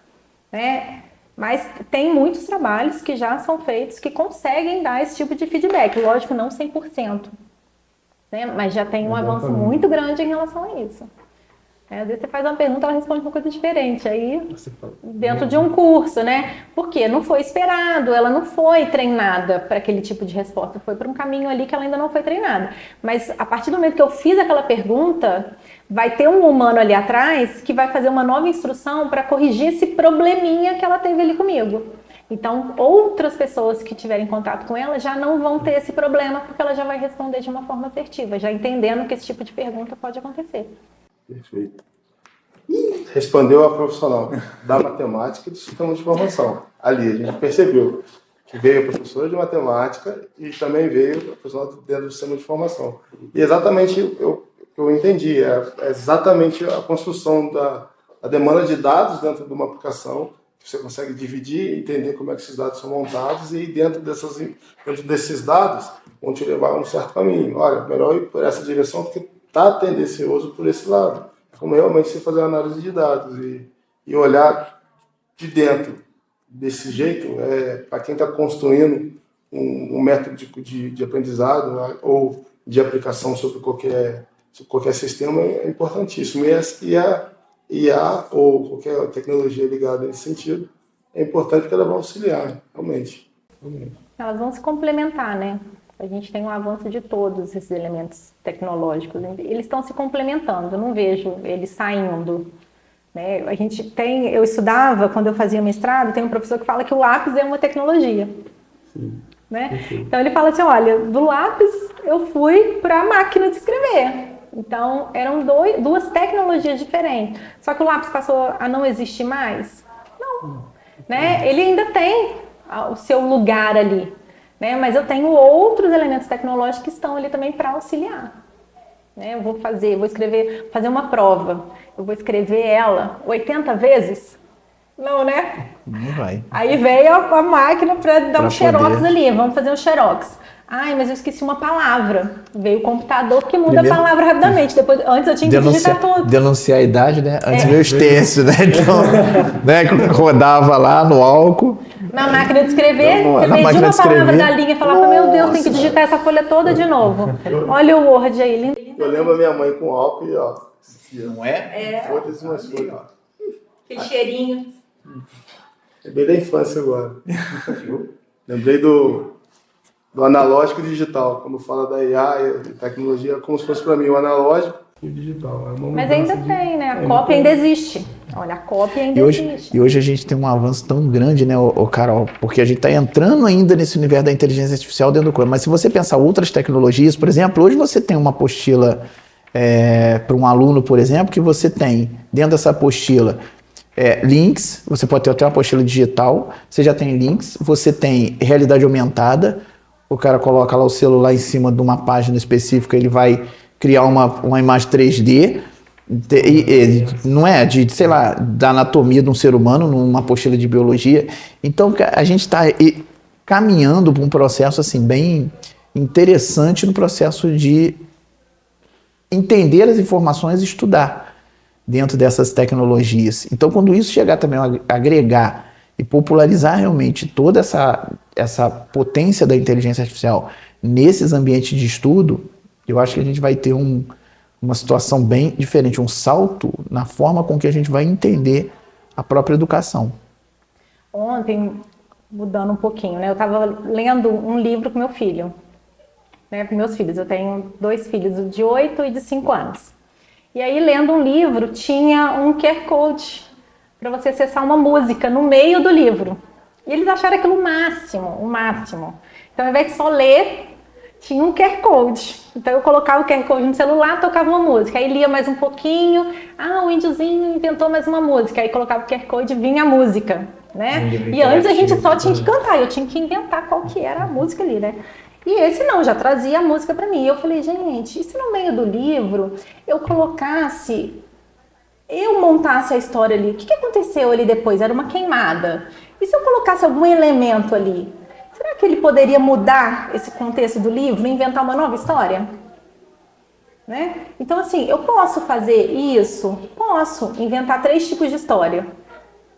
né? Mas tem muitos trabalhos que já são feitos que conseguem dar esse tipo de feedback, lógico, não 100%. Né? Mas já tem um avanço muito grande em relação a isso. Às vezes você faz uma pergunta, ela responde uma coisa diferente. Aí, dentro de um curso, né? Por quê? Não foi esperado, ela não foi treinada para aquele tipo de resposta. Foi para um caminho ali que ela ainda não foi treinada. Mas a partir do momento que eu fiz aquela pergunta, vai ter um humano ali atrás que vai fazer uma nova instrução para corrigir esse probleminha que ela teve ali comigo. Então, outras pessoas que tiverem contato com ela já não vão ter esse problema, porque ela já vai responder de uma forma assertiva, já entendendo que esse tipo de pergunta pode acontecer. Perfeito. Respondeu a profissional da matemática e do sistema de informação. Ali, a gente percebeu que veio a professora de matemática e também veio a profissional dentro do sistema de informação. E exatamente eu entendi, é exatamente a construção da demanda de dados dentro de uma aplicação. Você consegue dividir, entender como é que esses dados são montados e dentro desses dados vão te levar a um certo caminho. Olha, melhor ir por essa direção porque está tendencioso por esse lado. Como realmente você fazer uma análise de dados e olhar de dentro desse jeito, para quem está construindo um método de aprendizado, né, ou de aplicação sobre qualquer sistema, é importantíssimo. E a IA ou qualquer tecnologia ligada nesse sentido, é importante porque ela vai auxiliar, realmente. Elas vão se complementar, né? A gente tem um avanço de todos esses elementos tecnológicos. Eles estão se complementando, eu não vejo eles saindo. Né? Eu estudava, quando eu fazia mestrado, tem um professor que fala que o lápis é uma tecnologia. Sim. Né? Então ele fala assim, olha, do lápis eu fui para a máquina de escrever. Então eram duas tecnologias diferentes. Só que o lápis passou a não existir mais? Não. Né? Ele ainda tem o seu lugar ali. Né? Mas eu tenho outros elementos tecnológicos que estão ali também para auxiliar. Né? Eu vou fazer uma prova. Eu vou escrever ela 80 vezes? Não, né? Não vai. Aí veio a máquina para dar um xerox poder. ali. Vamos fazer um xerox. Ai, mas eu esqueci uma palavra. Veio o computador que muda a palavra rapidamente. Antes eu tinha que digitar tudo. Denunciar a idade, né? Antes veio o extenso, né? Então, né? Rodava lá no álcool. Na máquina de escrever, você perdia uma palavra da linha e falava, meu Deus, tem que digitar essa folha toda de novo. Olha o Word aí. Eu lembro a minha mãe com álcool e ó. Não é? Folhas e mais folhas. Aquele cheirinho. É bem da infância agora. Lembrei do analógico e digital. Quando fala da IA e tecnologia, é como se fosse para mim o analógico e o digital. Mas ainda tem, né? A cópia ainda existe. Olha, a cópia ainda existe. E hoje a gente tem um avanço tão grande, né, Carol? Porque a gente está entrando ainda nesse universo da inteligência artificial dentro do código. Mas se você pensar outras tecnologias, por exemplo, hoje você tem uma apostila para um aluno, por exemplo, que você tem dentro dessa apostila links, você pode ter até uma apostila digital, você já tem links, você tem realidade aumentada, o cara coloca lá o celular em cima de uma página específica, ele vai criar uma imagem 3D, não é? Sei lá, da anatomia de um ser humano, numa apostila de biologia. Então, a gente está caminhando para um processo assim, bem interessante no processo de entender as informações e estudar dentro dessas tecnologias. Então, quando isso chegar também a agregar e popularizar realmente toda essa potência da inteligência artificial nesses ambientes de estudo, eu acho que a gente vai ter uma situação bem diferente, um salto na forma com que a gente vai entender a própria educação. Ontem, mudando um pouquinho, né? Eu estava lendo um livro com meu filho, né? Com meus filhos. Eu tenho 2 filhos, de 8 e de 5 anos. E aí, lendo um livro, tinha um QR Code para você acessar uma música no meio do livro. E eles acharam aquilo o máximo. Então, ao invés de só ler, tinha um QR Code. Então, eu colocava o QR Code no celular, tocava uma música. Aí, lia mais um pouquinho. O índiozinho inventou mais uma música. Aí, colocava o QR Code e vinha a música, né? E antes a gente só tinha que cantar. Eu tinha que inventar qual que era a música ali, né? E esse não, já trazia a música para mim. E eu falei, gente, e se no meio do livro eu montasse a história ali? O que aconteceu ali depois? Era uma queimada. E se eu colocasse algum elemento ali? Será que ele poderia mudar esse contexto do livro e inventar uma nova história? Né? Então, assim, eu posso fazer isso? Posso inventar 3 tipos de história.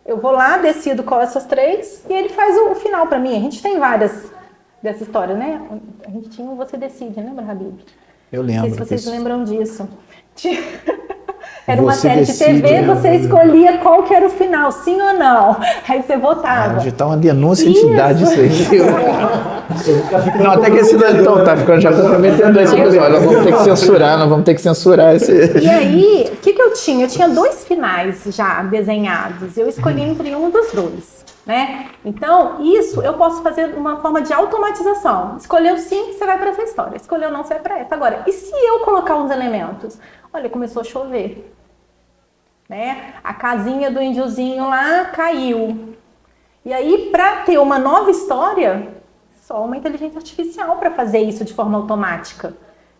Eu vou lá, decido qual essas 3 e ele faz o final para mim. A gente tem várias dessa história, né? A gente tinha o Você Decide, lembra, Habib? Eu lembro. Não sei se vocês lembram disso. Era Você uma série de TV, você escolhia qual que era o final, sim ou não. Aí você votava. Já tá uma denúncia de entidade isso aí. Não, até que esse então tá ficando já comprometendo esse episódio. Nós vamos ter que censurar esse. E aí, o que eu tinha? Eu tinha 2 finais já desenhados. Eu escolhi entre um dos 2. Né? Então, isso eu posso fazer uma forma de automatização. Escolheu sim, você vai para essa história. Escolheu não, você vai para essa. Agora, e se eu colocar uns elementos? Olha, começou a chover. Né? A casinha do índiozinho lá caiu. E aí, para ter uma nova história, só uma inteligência artificial para fazer isso de forma automática.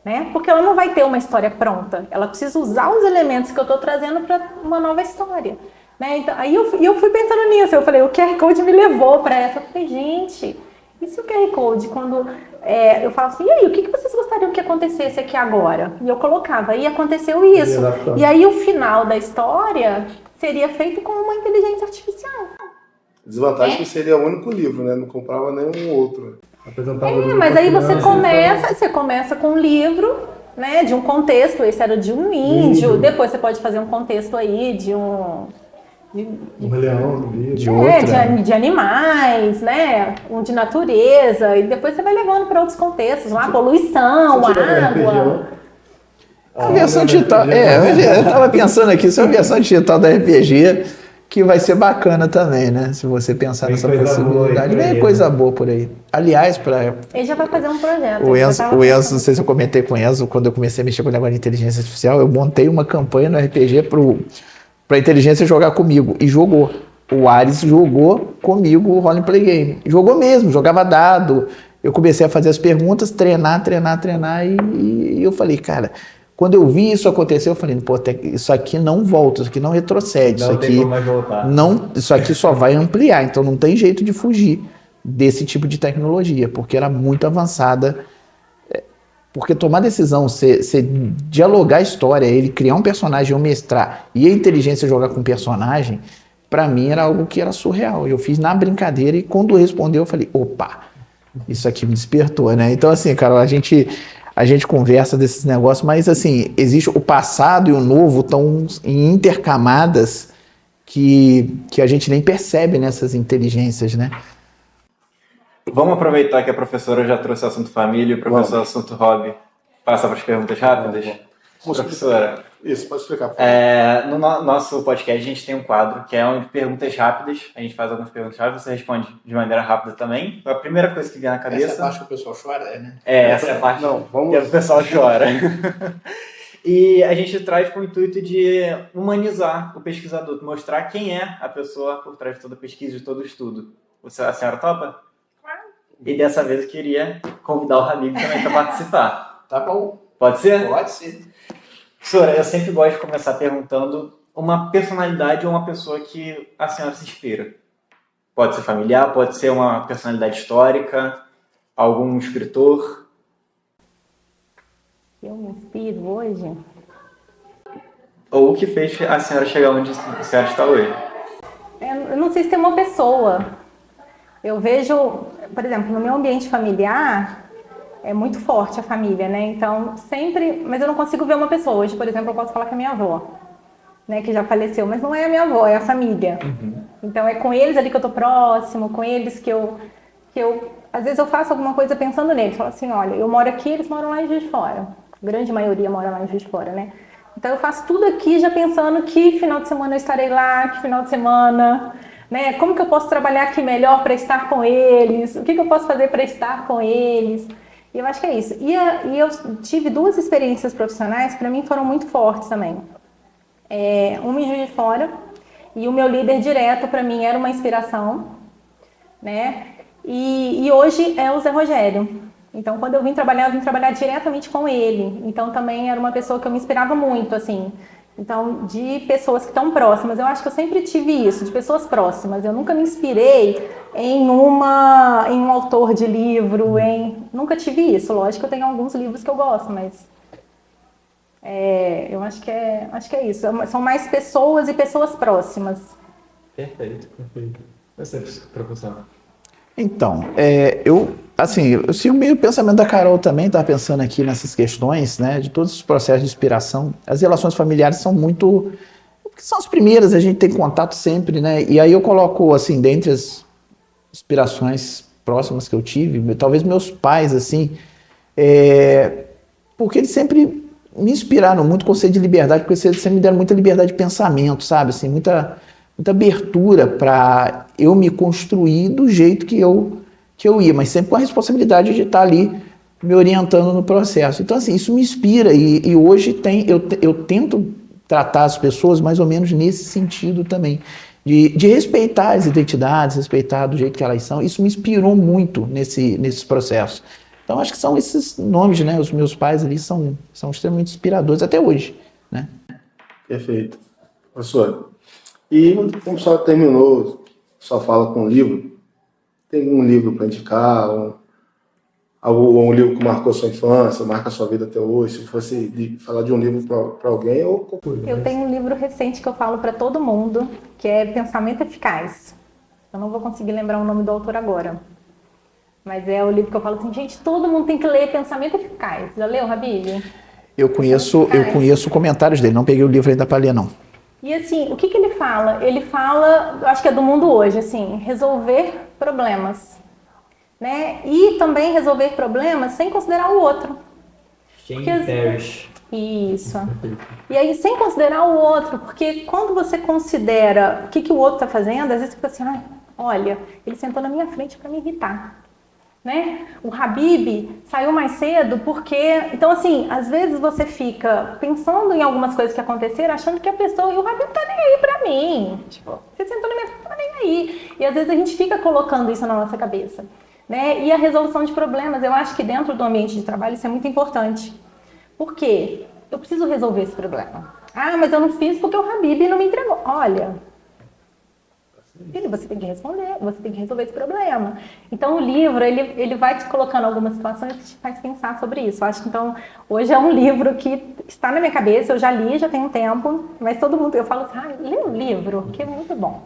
Né? Porque ela não vai ter uma história pronta. Ela precisa usar os elementos que eu estou trazendo para uma nova história. Né? Então, aí eu fui pensando nisso, eu falei, o QR Code me levou para essa. Eu falei, gente, e se o QR Code, quando eu falo assim, e aí, o que vocês gostariam que acontecesse aqui agora? E eu colocava, e aconteceu isso. E aí o final da história seria feito com uma inteligência artificial. Desvantagem que seria o único livro, né? Não comprava nenhum outro. Mas aí você começa com um livro, né, de um contexto, esse era de um índio, depois você pode fazer um contexto aí de um leão, de animais, né, um de natureza, e depois você vai levando para outros contextos, lá, poluição, água. A versão digital, eu tava pensando aqui, isso é a versão digital da RPG, que vai ser bacana também, né? Se você pensar nessa possibilidade. Vem coisa boa por aí. Aliás, ele já vai fazer um projeto. O Enzo, não sei se eu comentei com o Enzo, quando eu comecei a mexer com o negócio de inteligência artificial, eu montei uma campanha no RPG pra inteligência jogar comigo. E jogou. O Ares jogou comigo o Role Play Game. Jogou mesmo, jogava dado. Eu comecei a fazer as perguntas, treinar, e eu falei, cara... Quando eu vi isso acontecer, eu falei, pô, isso aqui não volta, isso aqui não retrocede, Não tem como mais voltar. Isso aqui só vai ampliar, então não tem jeito de fugir desse tipo de tecnologia, porque era muito avançada. Porque tomar decisão, você dialogar a história, ele criar um personagem, eu mestrar, e a inteligência jogar com o personagem, para mim era algo que era surreal. Eu fiz na brincadeira e quando respondeu, eu falei, opa, isso aqui me despertou, né? Então assim, Carol, a gente conversa desses negócios, mas assim, existe o passado e o novo estão em intercamadas que a gente nem percebe nessas inteligências, né? Vamos aproveitar que a professora já trouxe o assunto família e o professor o assunto hobby. Passa para as perguntas rápidas. Professora, isso, pode explicar. No nosso podcast a gente tem um quadro que é um de perguntas rápidas. A gente faz algumas perguntas rápidas, você responde de maneira rápida também. A primeira coisa que vem na cabeça... Essa é a parte que o pessoal chora, né? Essa é a parte que o pessoal chora. E a gente traz com o intuito de humanizar o pesquisador, mostrar quem é a pessoa por trás de toda a pesquisa, de todo o estudo. A senhora topa? Claro. E dessa vez eu queria convidar o Habib também para participar. Tá bom. Pode ser? Pode ser. Professora, eu sempre gosto de começar perguntando uma personalidade ou uma pessoa que a senhora se inspira. Pode ser familiar, pode ser uma personalidade histórica, algum escritor. Eu me inspiro hoje? Ou o que fez a senhora chegar onde a senhora está hoje? Eu não sei se tem uma pessoa. Eu vejo, por exemplo, no meu ambiente familiar... É muito forte a família, né? Então, sempre... Mas eu não consigo ver uma pessoa. Hoje, por exemplo, eu posso falar que é minha avó, né? Que já faleceu. Mas não é a minha avó, é a família. Uhum. Então, é com eles ali que eu tô próximo, com eles que eu... Às vezes eu faço alguma coisa pensando neles. Falo assim, olha, eu moro aqui, eles moram lá em Juiz de Fora. A grande maioria mora lá em Juiz de Fora, né? Então, eu faço tudo aqui já pensando que final de semana eu estarei lá, que final de semana... Né? Como que eu posso trabalhar aqui melhor para estar com eles? O que eu posso fazer para estar com eles? E eu acho que é isso. E eu tive 2 experiências profissionais que para mim foram muito fortes também. Uma em Juiz de Fora, e o meu líder direto para mim era uma inspiração, né? E hoje é o Zé Rogério. Então, quando eu vim trabalhar diretamente com ele. Então, também era uma pessoa que eu me inspirava muito, assim. Então, de pessoas que estão próximas. Eu acho que eu sempre tive isso, de pessoas próximas. Eu nunca me inspirei em um autor de livro, nunca tive isso. Lógico que eu tenho alguns livros que eu gosto, mas eu acho que é isso. São mais pessoas e pessoas próximas. Perfeito. Você, professor? Então, eu sigo meio o pensamento da Carol também, estava pensando aqui nessas questões, né, de todos os processos de inspiração. As relações familiares são muito... Porque são as primeiras, a gente tem contato sempre, né, e aí eu coloco, assim, dentre as inspirações próximas que eu tive, talvez meus pais, assim, porque eles sempre me inspiraram muito com o conceito de liberdade, porque eles sempre me deram muita liberdade de pensamento, sabe, assim, muita abertura para eu me construir do jeito que eu ia, mas sempre com a responsabilidade de estar ali me orientando no processo. Então, assim, isso me inspira e hoje eu tento tratar as pessoas mais ou menos nesse sentido também, de respeitar as identidades, respeitar do jeito que elas são. Isso me inspirou muito nesses processos. Então, acho que são esses nomes, né? Os meus pais ali são extremamente inspiradores até hoje, né? Perfeito. Professor, e como só terminou sua fala com um livro, tem um livro para indicar, um livro que marcou sua infância, marca sua vida até hoje, se fosse falar de um livro para alguém Eu tenho um livro recente que eu falo para todo mundo, que é Pensamento Eficaz. Eu não vou conseguir lembrar o nome do autor agora. Mas é o livro que eu falo assim, gente, todo mundo tem que ler Pensamento Eficaz. Já leu, Habib? Eu conheço comentários dele, não peguei o livro ainda para ler, não. E assim, o que ele fala? Ele fala, eu acho que é do mundo hoje, assim, resolver problemas. Né? E também resolver problemas sem considerar o outro. Shane Parrish. Isso. E aí, sem considerar o outro, porque quando você considera o que o outro está fazendo, às vezes você fica assim, olha, ele sentou na minha frente para me irritar. Né? O Habib saiu mais cedo porque... Então, assim, às vezes você fica pensando em algumas coisas que aconteceram, achando que a pessoa... E o Habib tá nem aí pra mim. Tipo, você sentou na minha frente, tá nem aí. E às vezes a gente fica colocando isso na nossa cabeça. Né? E a resolução de problemas, eu acho que dentro do ambiente de trabalho isso é muito importante. Por quê? Eu preciso resolver esse problema. Mas eu não fiz porque o Habib não me entregou. Olha... Filho, você tem que responder, você tem que resolver esse problema. Então o livro, ele vai te colocando algumas situações que te faz pensar sobre isso. Eu acho que então, hoje é um livro que está na minha cabeça, eu já li, já tem um tempo, mas todo mundo, eu falo assim, lê o livro, que é muito bom.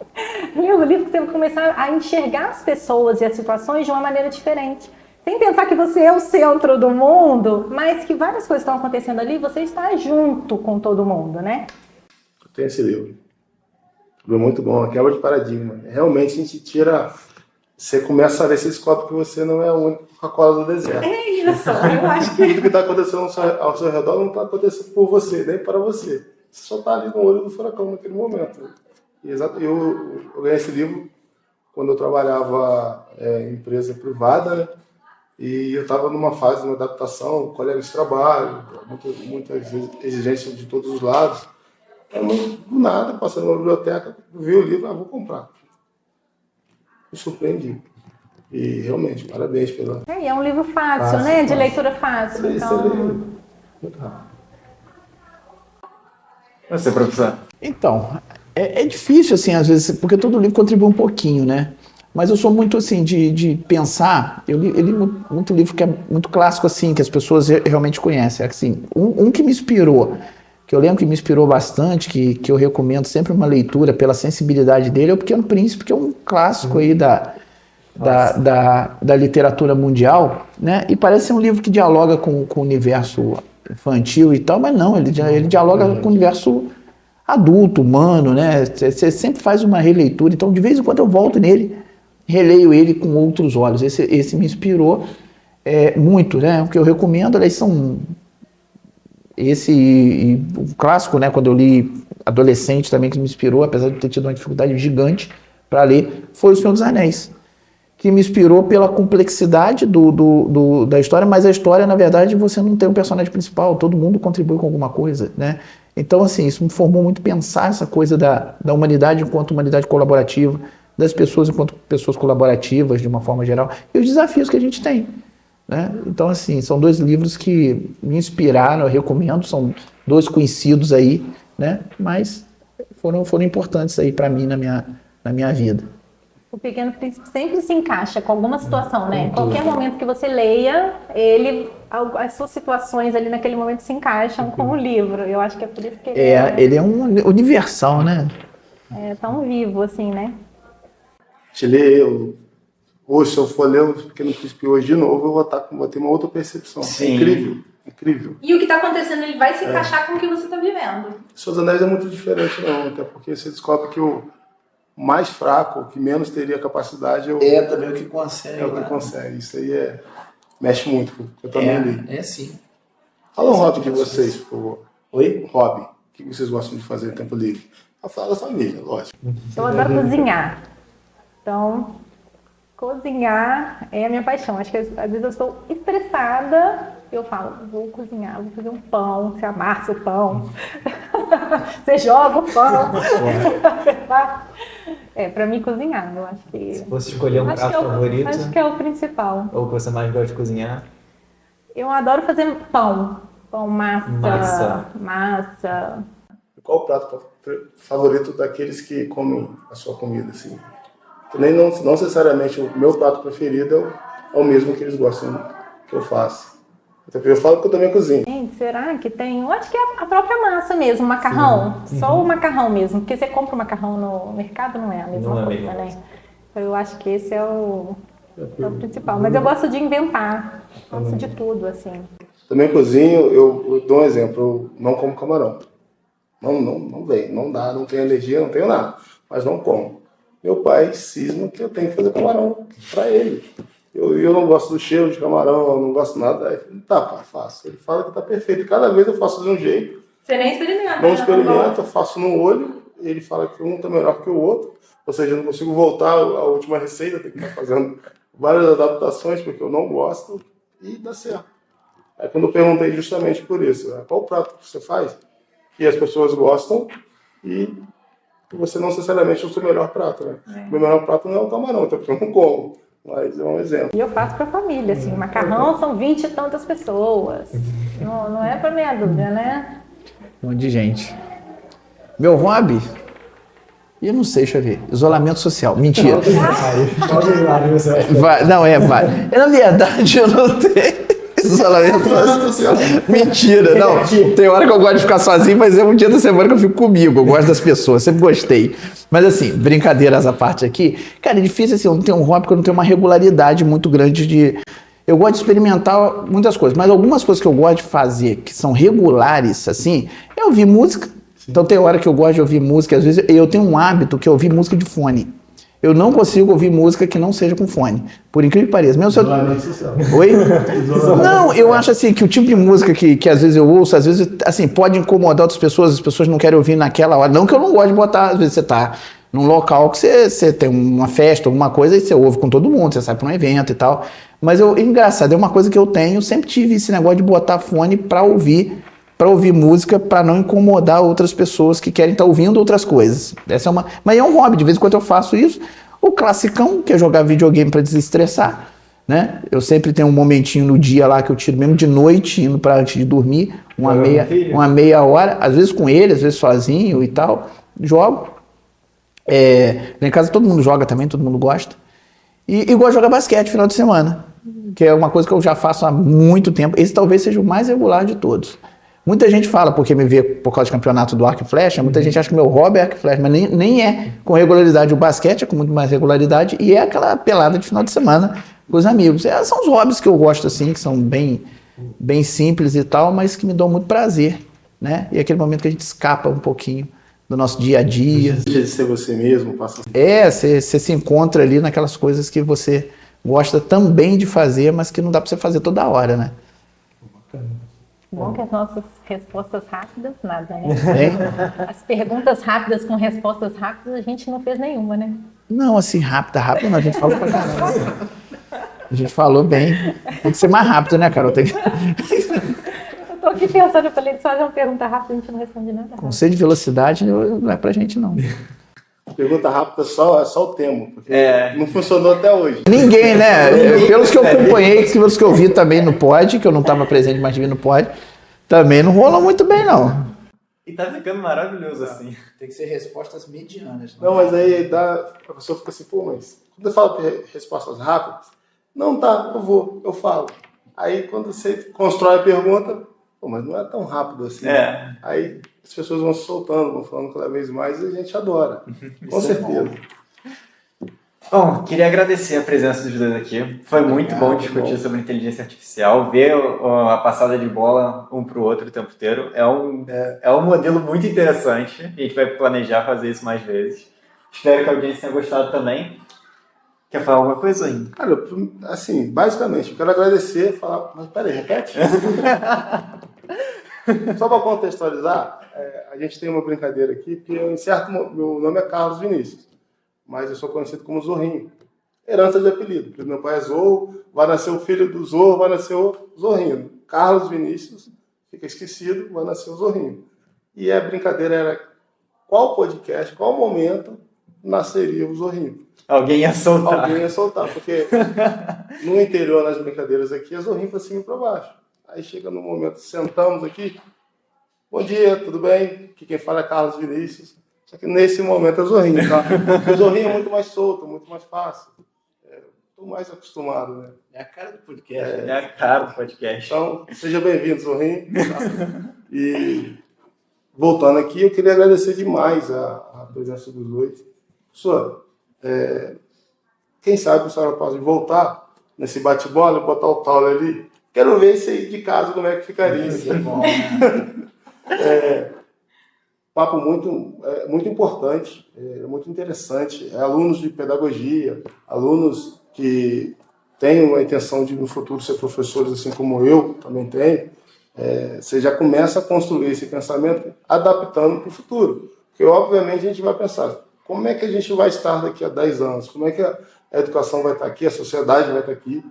Lê o livro que você vai começar a enxergar as pessoas e as situações de uma maneira diferente. Sem pensar que você é o centro do mundo, mas que várias coisas estão acontecendo ali, você está junto com todo mundo, né? Eu tenho esse livro. Muito bom, a quebra de paradigma. Realmente a gente tira... Você começa a ver, você descobre que você não é a única Coca-Cola do deserto. É isso, eu acho que... Tudo que está acontecendo ao seu redor não está acontecendo por você, nem para você. Você só está ali no olho do furacão naquele momento. Eu ganhei esse livro quando eu trabalhava em empresa privada, né? E eu estava numa fase de adaptação, colegas de trabalho, muitas exigências de todos os lados. Do nada, passando na biblioteca, vi o livro, vou comprar. Me surpreendi. E realmente, parabéns pela... É um livro fácil, né? De leitura fácil. Então... Muito rápido. Você, professor? Então, é difícil, assim, às vezes, porque todo livro contribui um pouquinho, né? Mas eu sou muito, assim, de pensar... Eu li muito livro que é muito clássico, assim, que as pessoas realmente conhecem. Assim, um que me inspirou... que eu lembro que me inspirou bastante, que eu recomendo sempre uma leitura pela sensibilidade dele, é O Pequeno Príncipe, que é um clássico aí da literatura mundial, né? E parece ser um livro que dialoga com o universo infantil e tal, mas não, ele dialoga com o universo adulto, humano, né? Você sempre faz uma releitura, então de vez em quando eu volto nele, releio ele com outros olhos. Esse me inspirou muito, né? O que eu recomendo, eles são... Esse o clássico, né, quando eu li adolescente também, que me inspirou, apesar de ter tido uma dificuldade gigante para ler, foi O Senhor dos Anéis, que me inspirou pela complexidade da história, mas a história, na verdade, você não tem um personagem principal, todo mundo contribui com alguma coisa, né? Então, assim, isso me formou muito pensar essa coisa da humanidade enquanto humanidade colaborativa, das pessoas enquanto pessoas colaborativas, de uma forma geral, e os desafios que a gente tem. Né? Então, assim, são dois livros que me inspiraram, eu recomendo, são dois conhecidos aí, né? Mas foram importantes aí para mim na minha vida. O Pequeno Príncipe sempre se encaixa com alguma situação, né? Qualquer momento que você leia, as suas situações ali naquele momento se encaixam com o livro. Eu acho que é por isso que ele é um universal, né? É tão vivo assim, né? Te ler, hoje, se eu for ler O Pequeno Príncipe hoje de novo, eu vou ter uma outra percepção. Sim. Incrível. E o que está acontecendo, ele vai se encaixar com o que você está vivendo. Seus Anéis é muito diferente, não, até porque você descobre que o mais fraco, o que menos teria capacidade, também o que consegue. É o que consegue. Isso aí mexe muito, eu também li. É sim. Fala um hobby de vocês, por favor. Oi? Hobby. O que vocês gostam de fazer no tempo livre? A falar da família, lógico. Eu adoro cozinhar. Então, cozinhar é a minha paixão. Acho que às vezes eu estou estressada, eu falo, vou cozinhar, vou fazer um pão, você amassa o pão, você joga o pão. Pra mim cozinhar, eu acho que... Se fosse escolher um prato favorito... Acho que é o principal. Ou que você mais gosta de cozinhar? Eu adoro fazer pão. Pão, massa. Qual o prato favorito daqueles que comem a sua comida, assim? Não necessariamente o meu prato preferido é o mesmo que eles gostam que eu faço. Eu falo que eu também cozinho. Gente, será que tem? Eu acho que é a própria massa mesmo, o macarrão. Sim. Só o macarrão mesmo. Porque você compra o macarrão no mercado, não é a mesma coisa, né? Eu acho que esse é o principal. Mas eu gosto de inventar, gosto de tudo, assim. Também cozinho, eu dou um exemplo, eu não como camarão. Não vem, não dá, não tenho alergia, não tenho nada, mas não como. Meu pai cisma que eu tenho que fazer camarão para ele. Eu não gosto do cheiro de camarão, eu não gosto nada. Aí, tá, pai, faço. Ele fala que tá perfeito. Cada vez eu faço de um jeito. Você nem experimenta. Não experimento, eu faço no olho. Ele fala que um tá melhor que o outro. Ou seja, eu não consigo voltar à última receita, tenho que estar fazendo várias adaptações, porque eu não gosto, e dá certo. Aí quando eu perguntei justamente por isso, qual prato que você faz? Que as pessoas gostam e você não necessariamente é o seu melhor prato, né? O meu melhor prato não é o camarão, até porque eu não como, mas é um exemplo. E eu faço para a família, assim, macarrão são 20 e tantas pessoas. Não é para meia dúzia, né? Um monte de gente. Meu hobby? Eu não sei, deixa eu ver. Isolamento social. Mentira. Vai. Na verdade, eu não tenho isolamento social. Mentira, não. Tem hora que eu gosto de ficar sozinho, mas é um dia da semana que eu fico comigo. Eu gosto das pessoas, sempre gostei. Mas assim, brincadeiras à parte aqui, cara, é difícil assim, eu não tenho um hobby porque eu não tenho uma regularidade muito grande de... Eu gosto de experimentar muitas coisas, mas algumas coisas que eu gosto de fazer, que são regulares, assim, é ouvir música. Então tem hora que eu gosto de ouvir música, às vezes eu tenho um hábito que é ouvir música de fone. Eu não consigo ouvir música que não seja com fone. Por incrível que pareça. Mesmo se eu... Oi? Não, eu acho assim que o tipo de música que às vezes eu ouço, às vezes assim, pode incomodar outras pessoas, as pessoas não querem ouvir naquela hora. Não que eu não gosto de botar, às vezes você tá num local que você tem uma festa, alguma coisa, e você ouve com todo mundo, você sai para um evento e tal. Mas engraçado, é uma coisa que eu tenho, sempre tive esse negócio de botar fone para ouvir música, para não incomodar outras pessoas que querem estar ouvindo outras coisas. Essa é uma... Mas é um hobby, de vez em quando eu faço isso. O classicão, que é jogar videogame para desestressar, né? Eu sempre tenho um momentinho no dia lá que eu tiro, mesmo de noite, indo para antes de dormir, uma meia hora, às vezes com ele, às vezes sozinho e tal, jogo. Lá em casa todo mundo joga também, todo mundo gosta. E gosto de jogar basquete no final de semana, que é uma coisa que eu já faço há muito tempo. Esse talvez seja o mais regular de todos. Muita gente fala, porque me vê por causa do campeonato do arco e flecha, muita gente acha que o meu hobby é arco e flecha, mas nem é com regularidade. O basquete é com muito mais regularidade e é aquela pelada de final de semana com os amigos. São os hobbies que eu gosto, assim, que são bem simples e tal, mas que me dão muito prazer, né? E é aquele momento que a gente escapa um pouquinho do nosso dia a dia. Deixa de ser você mesmo, passa. Você se encontra ali naquelas coisas que você gosta também de fazer, mas que não dá para você fazer toda hora, né? Bom que as nossas respostas rápidas, nada, né? As perguntas rápidas com respostas rápidas, a gente não fez nenhuma, né? Não, assim, rápida não, a gente falou pra caramba. A gente falou bem. Tem que ser mais rápido, né, Carol? Eu tô aqui pensando, eu falei, só fazer uma pergunta rápida, a gente não responde nada. Conceito de velocidade não é pra gente, não. Pergunta rápida é só o tema, porque não funcionou até hoje. Ninguém, né? Pelos que eu acompanhei, pelos que eu vi também no pod, que eu não estava presente, mas vi no pod, também não rolou muito bem, não. E tá ficando maravilhoso assim. Tem que ser respostas medianas. Não, mas aí a pessoa fica assim, pô, mas quando eu falo respostas rápidas, não tá, eu falo. Aí quando você constrói a pergunta, pô, mas não é tão rápido assim. Aí as pessoas vão se soltando, vão falando cada vez mais e a gente adora. Com certeza. Bom, queria agradecer a presença dos dois aqui. Foi muito bom discutir sobre inteligência artificial, ver a passada de bola um para o outro o tempo inteiro. É um modelo muito interessante. A gente vai planejar fazer isso mais vezes. Espero que a audiência tenha gostado também. Quer falar alguma coisa ainda? Cara, assim, basicamente, eu quero agradecer, falar... Mas peraí, repete? Só para contextualizar, a gente tem uma brincadeira aqui, porque meu nome é Carlos Vinícius, mas eu sou conhecido como Zorrinho. Herança de apelido, porque meu pai é Zorro, vai nascer o filho do Zorro, vai nascer o Zorrinho. Carlos Vinícius, fica esquecido, vai nascer o Zorrinho. E a brincadeira era qual podcast, qual momento nasceria o Zorrinho. Alguém ia soltar, porque no interior, nas brincadeiras aqui, é Zorrinho para cima e para baixo. Aí chega no momento, sentamos aqui, bom dia, tudo bem? Aqui quem fala é Carlos Vinícius. Só que nesse momento é Zorrinho, tá? Porque o Zorrinho é muito mais solto, muito mais fácil. Estou mais acostumado, né? É a cara do podcast. É a cara do podcast. Então, seja bem-vindo, Zorrinho. Tá? E voltando aqui, eu queria agradecer demais a presença dos dois. Professor, quem sabe a senhora pode voltar nesse bate-bola, botar o Taule ali. Quero ver isso aí de casa, como é que ficaria. Isso é bom. Papo muito importante, muito interessante. Alunos de pedagogia, alunos que têm a intenção de no futuro ser professores, assim como eu também tenho, você já começa a construir esse pensamento adaptando para o futuro. Porque, obviamente, a gente vai pensar, como é que a gente vai estar daqui a 10 anos? Como é que a educação vai estar aqui, a sociedade vai estar aqui?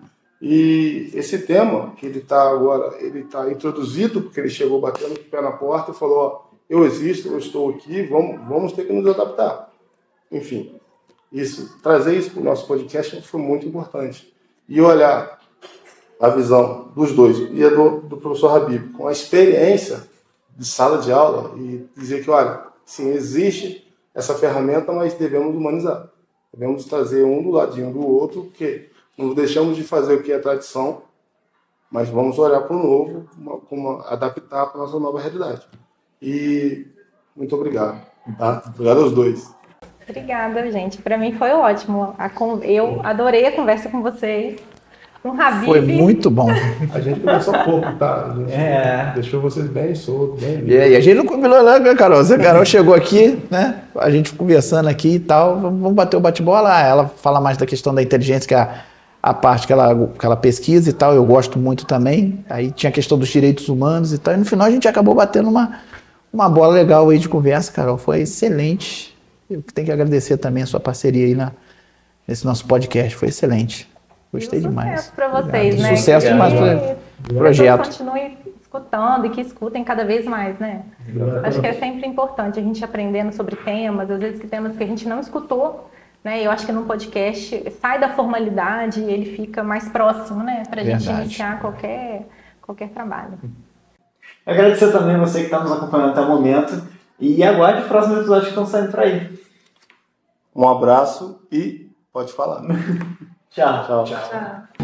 E esse tema, que ele está agora, ele está introduzido, porque ele chegou batendo o pé na porta e falou, ó, eu existo, eu estou aqui, vamos ter que nos adaptar. Enfim, trazer isso para o nosso podcast foi muito importante. E olhar a visão dos dois, e a do professor Habib, com a experiência de sala de aula, e dizer que, olha, sim, existe essa ferramenta, mas devemos humanizar. Devemos trazer um do ladinho do outro, porque não deixamos de fazer o que é tradição, mas vamos olhar para o novo, adaptar para a nossa nova realidade. E muito obrigado. Tá? Obrigado aos dois. Obrigada, gente. Para mim foi ótimo. Eu adorei a conversa com vocês. Com o Habib. Foi muito bom. A gente conversou pouco, tá? A gente deixou vocês bem soltos, bem livres. E a gente não combinou nada com a Carol. A Carol chegou aqui, né? A gente conversando aqui e tal. Vamos bater o bate-bola. Ela fala mais da questão da inteligência, que é a parte que ela pesquisa e tal. Eu gosto muito também. Aí tinha a questão dos direitos humanos e tal. E no final a gente acabou batendo uma bola legal aí de conversa, Carol. Foi excelente. Eu tenho que agradecer também a sua parceria aí nesse nosso podcast. Foi excelente. Gostei demais. Sucesso para vocês, né? Sucesso demais para o projeto. Continuem escutando e que escutem cada vez mais, né? Acho que é sempre importante a gente aprendendo sobre temas, às vezes que temas que a gente não escutou, né? Eu acho que no podcast sai da formalidade e ele fica mais próximo, né? Para a gente iniciar qualquer trabalho. Agradecer também você que está nos acompanhando até o momento e aguarde os próximos episódios que estão saindo por aí. Um abraço e pode falar. Tchau. Tchau.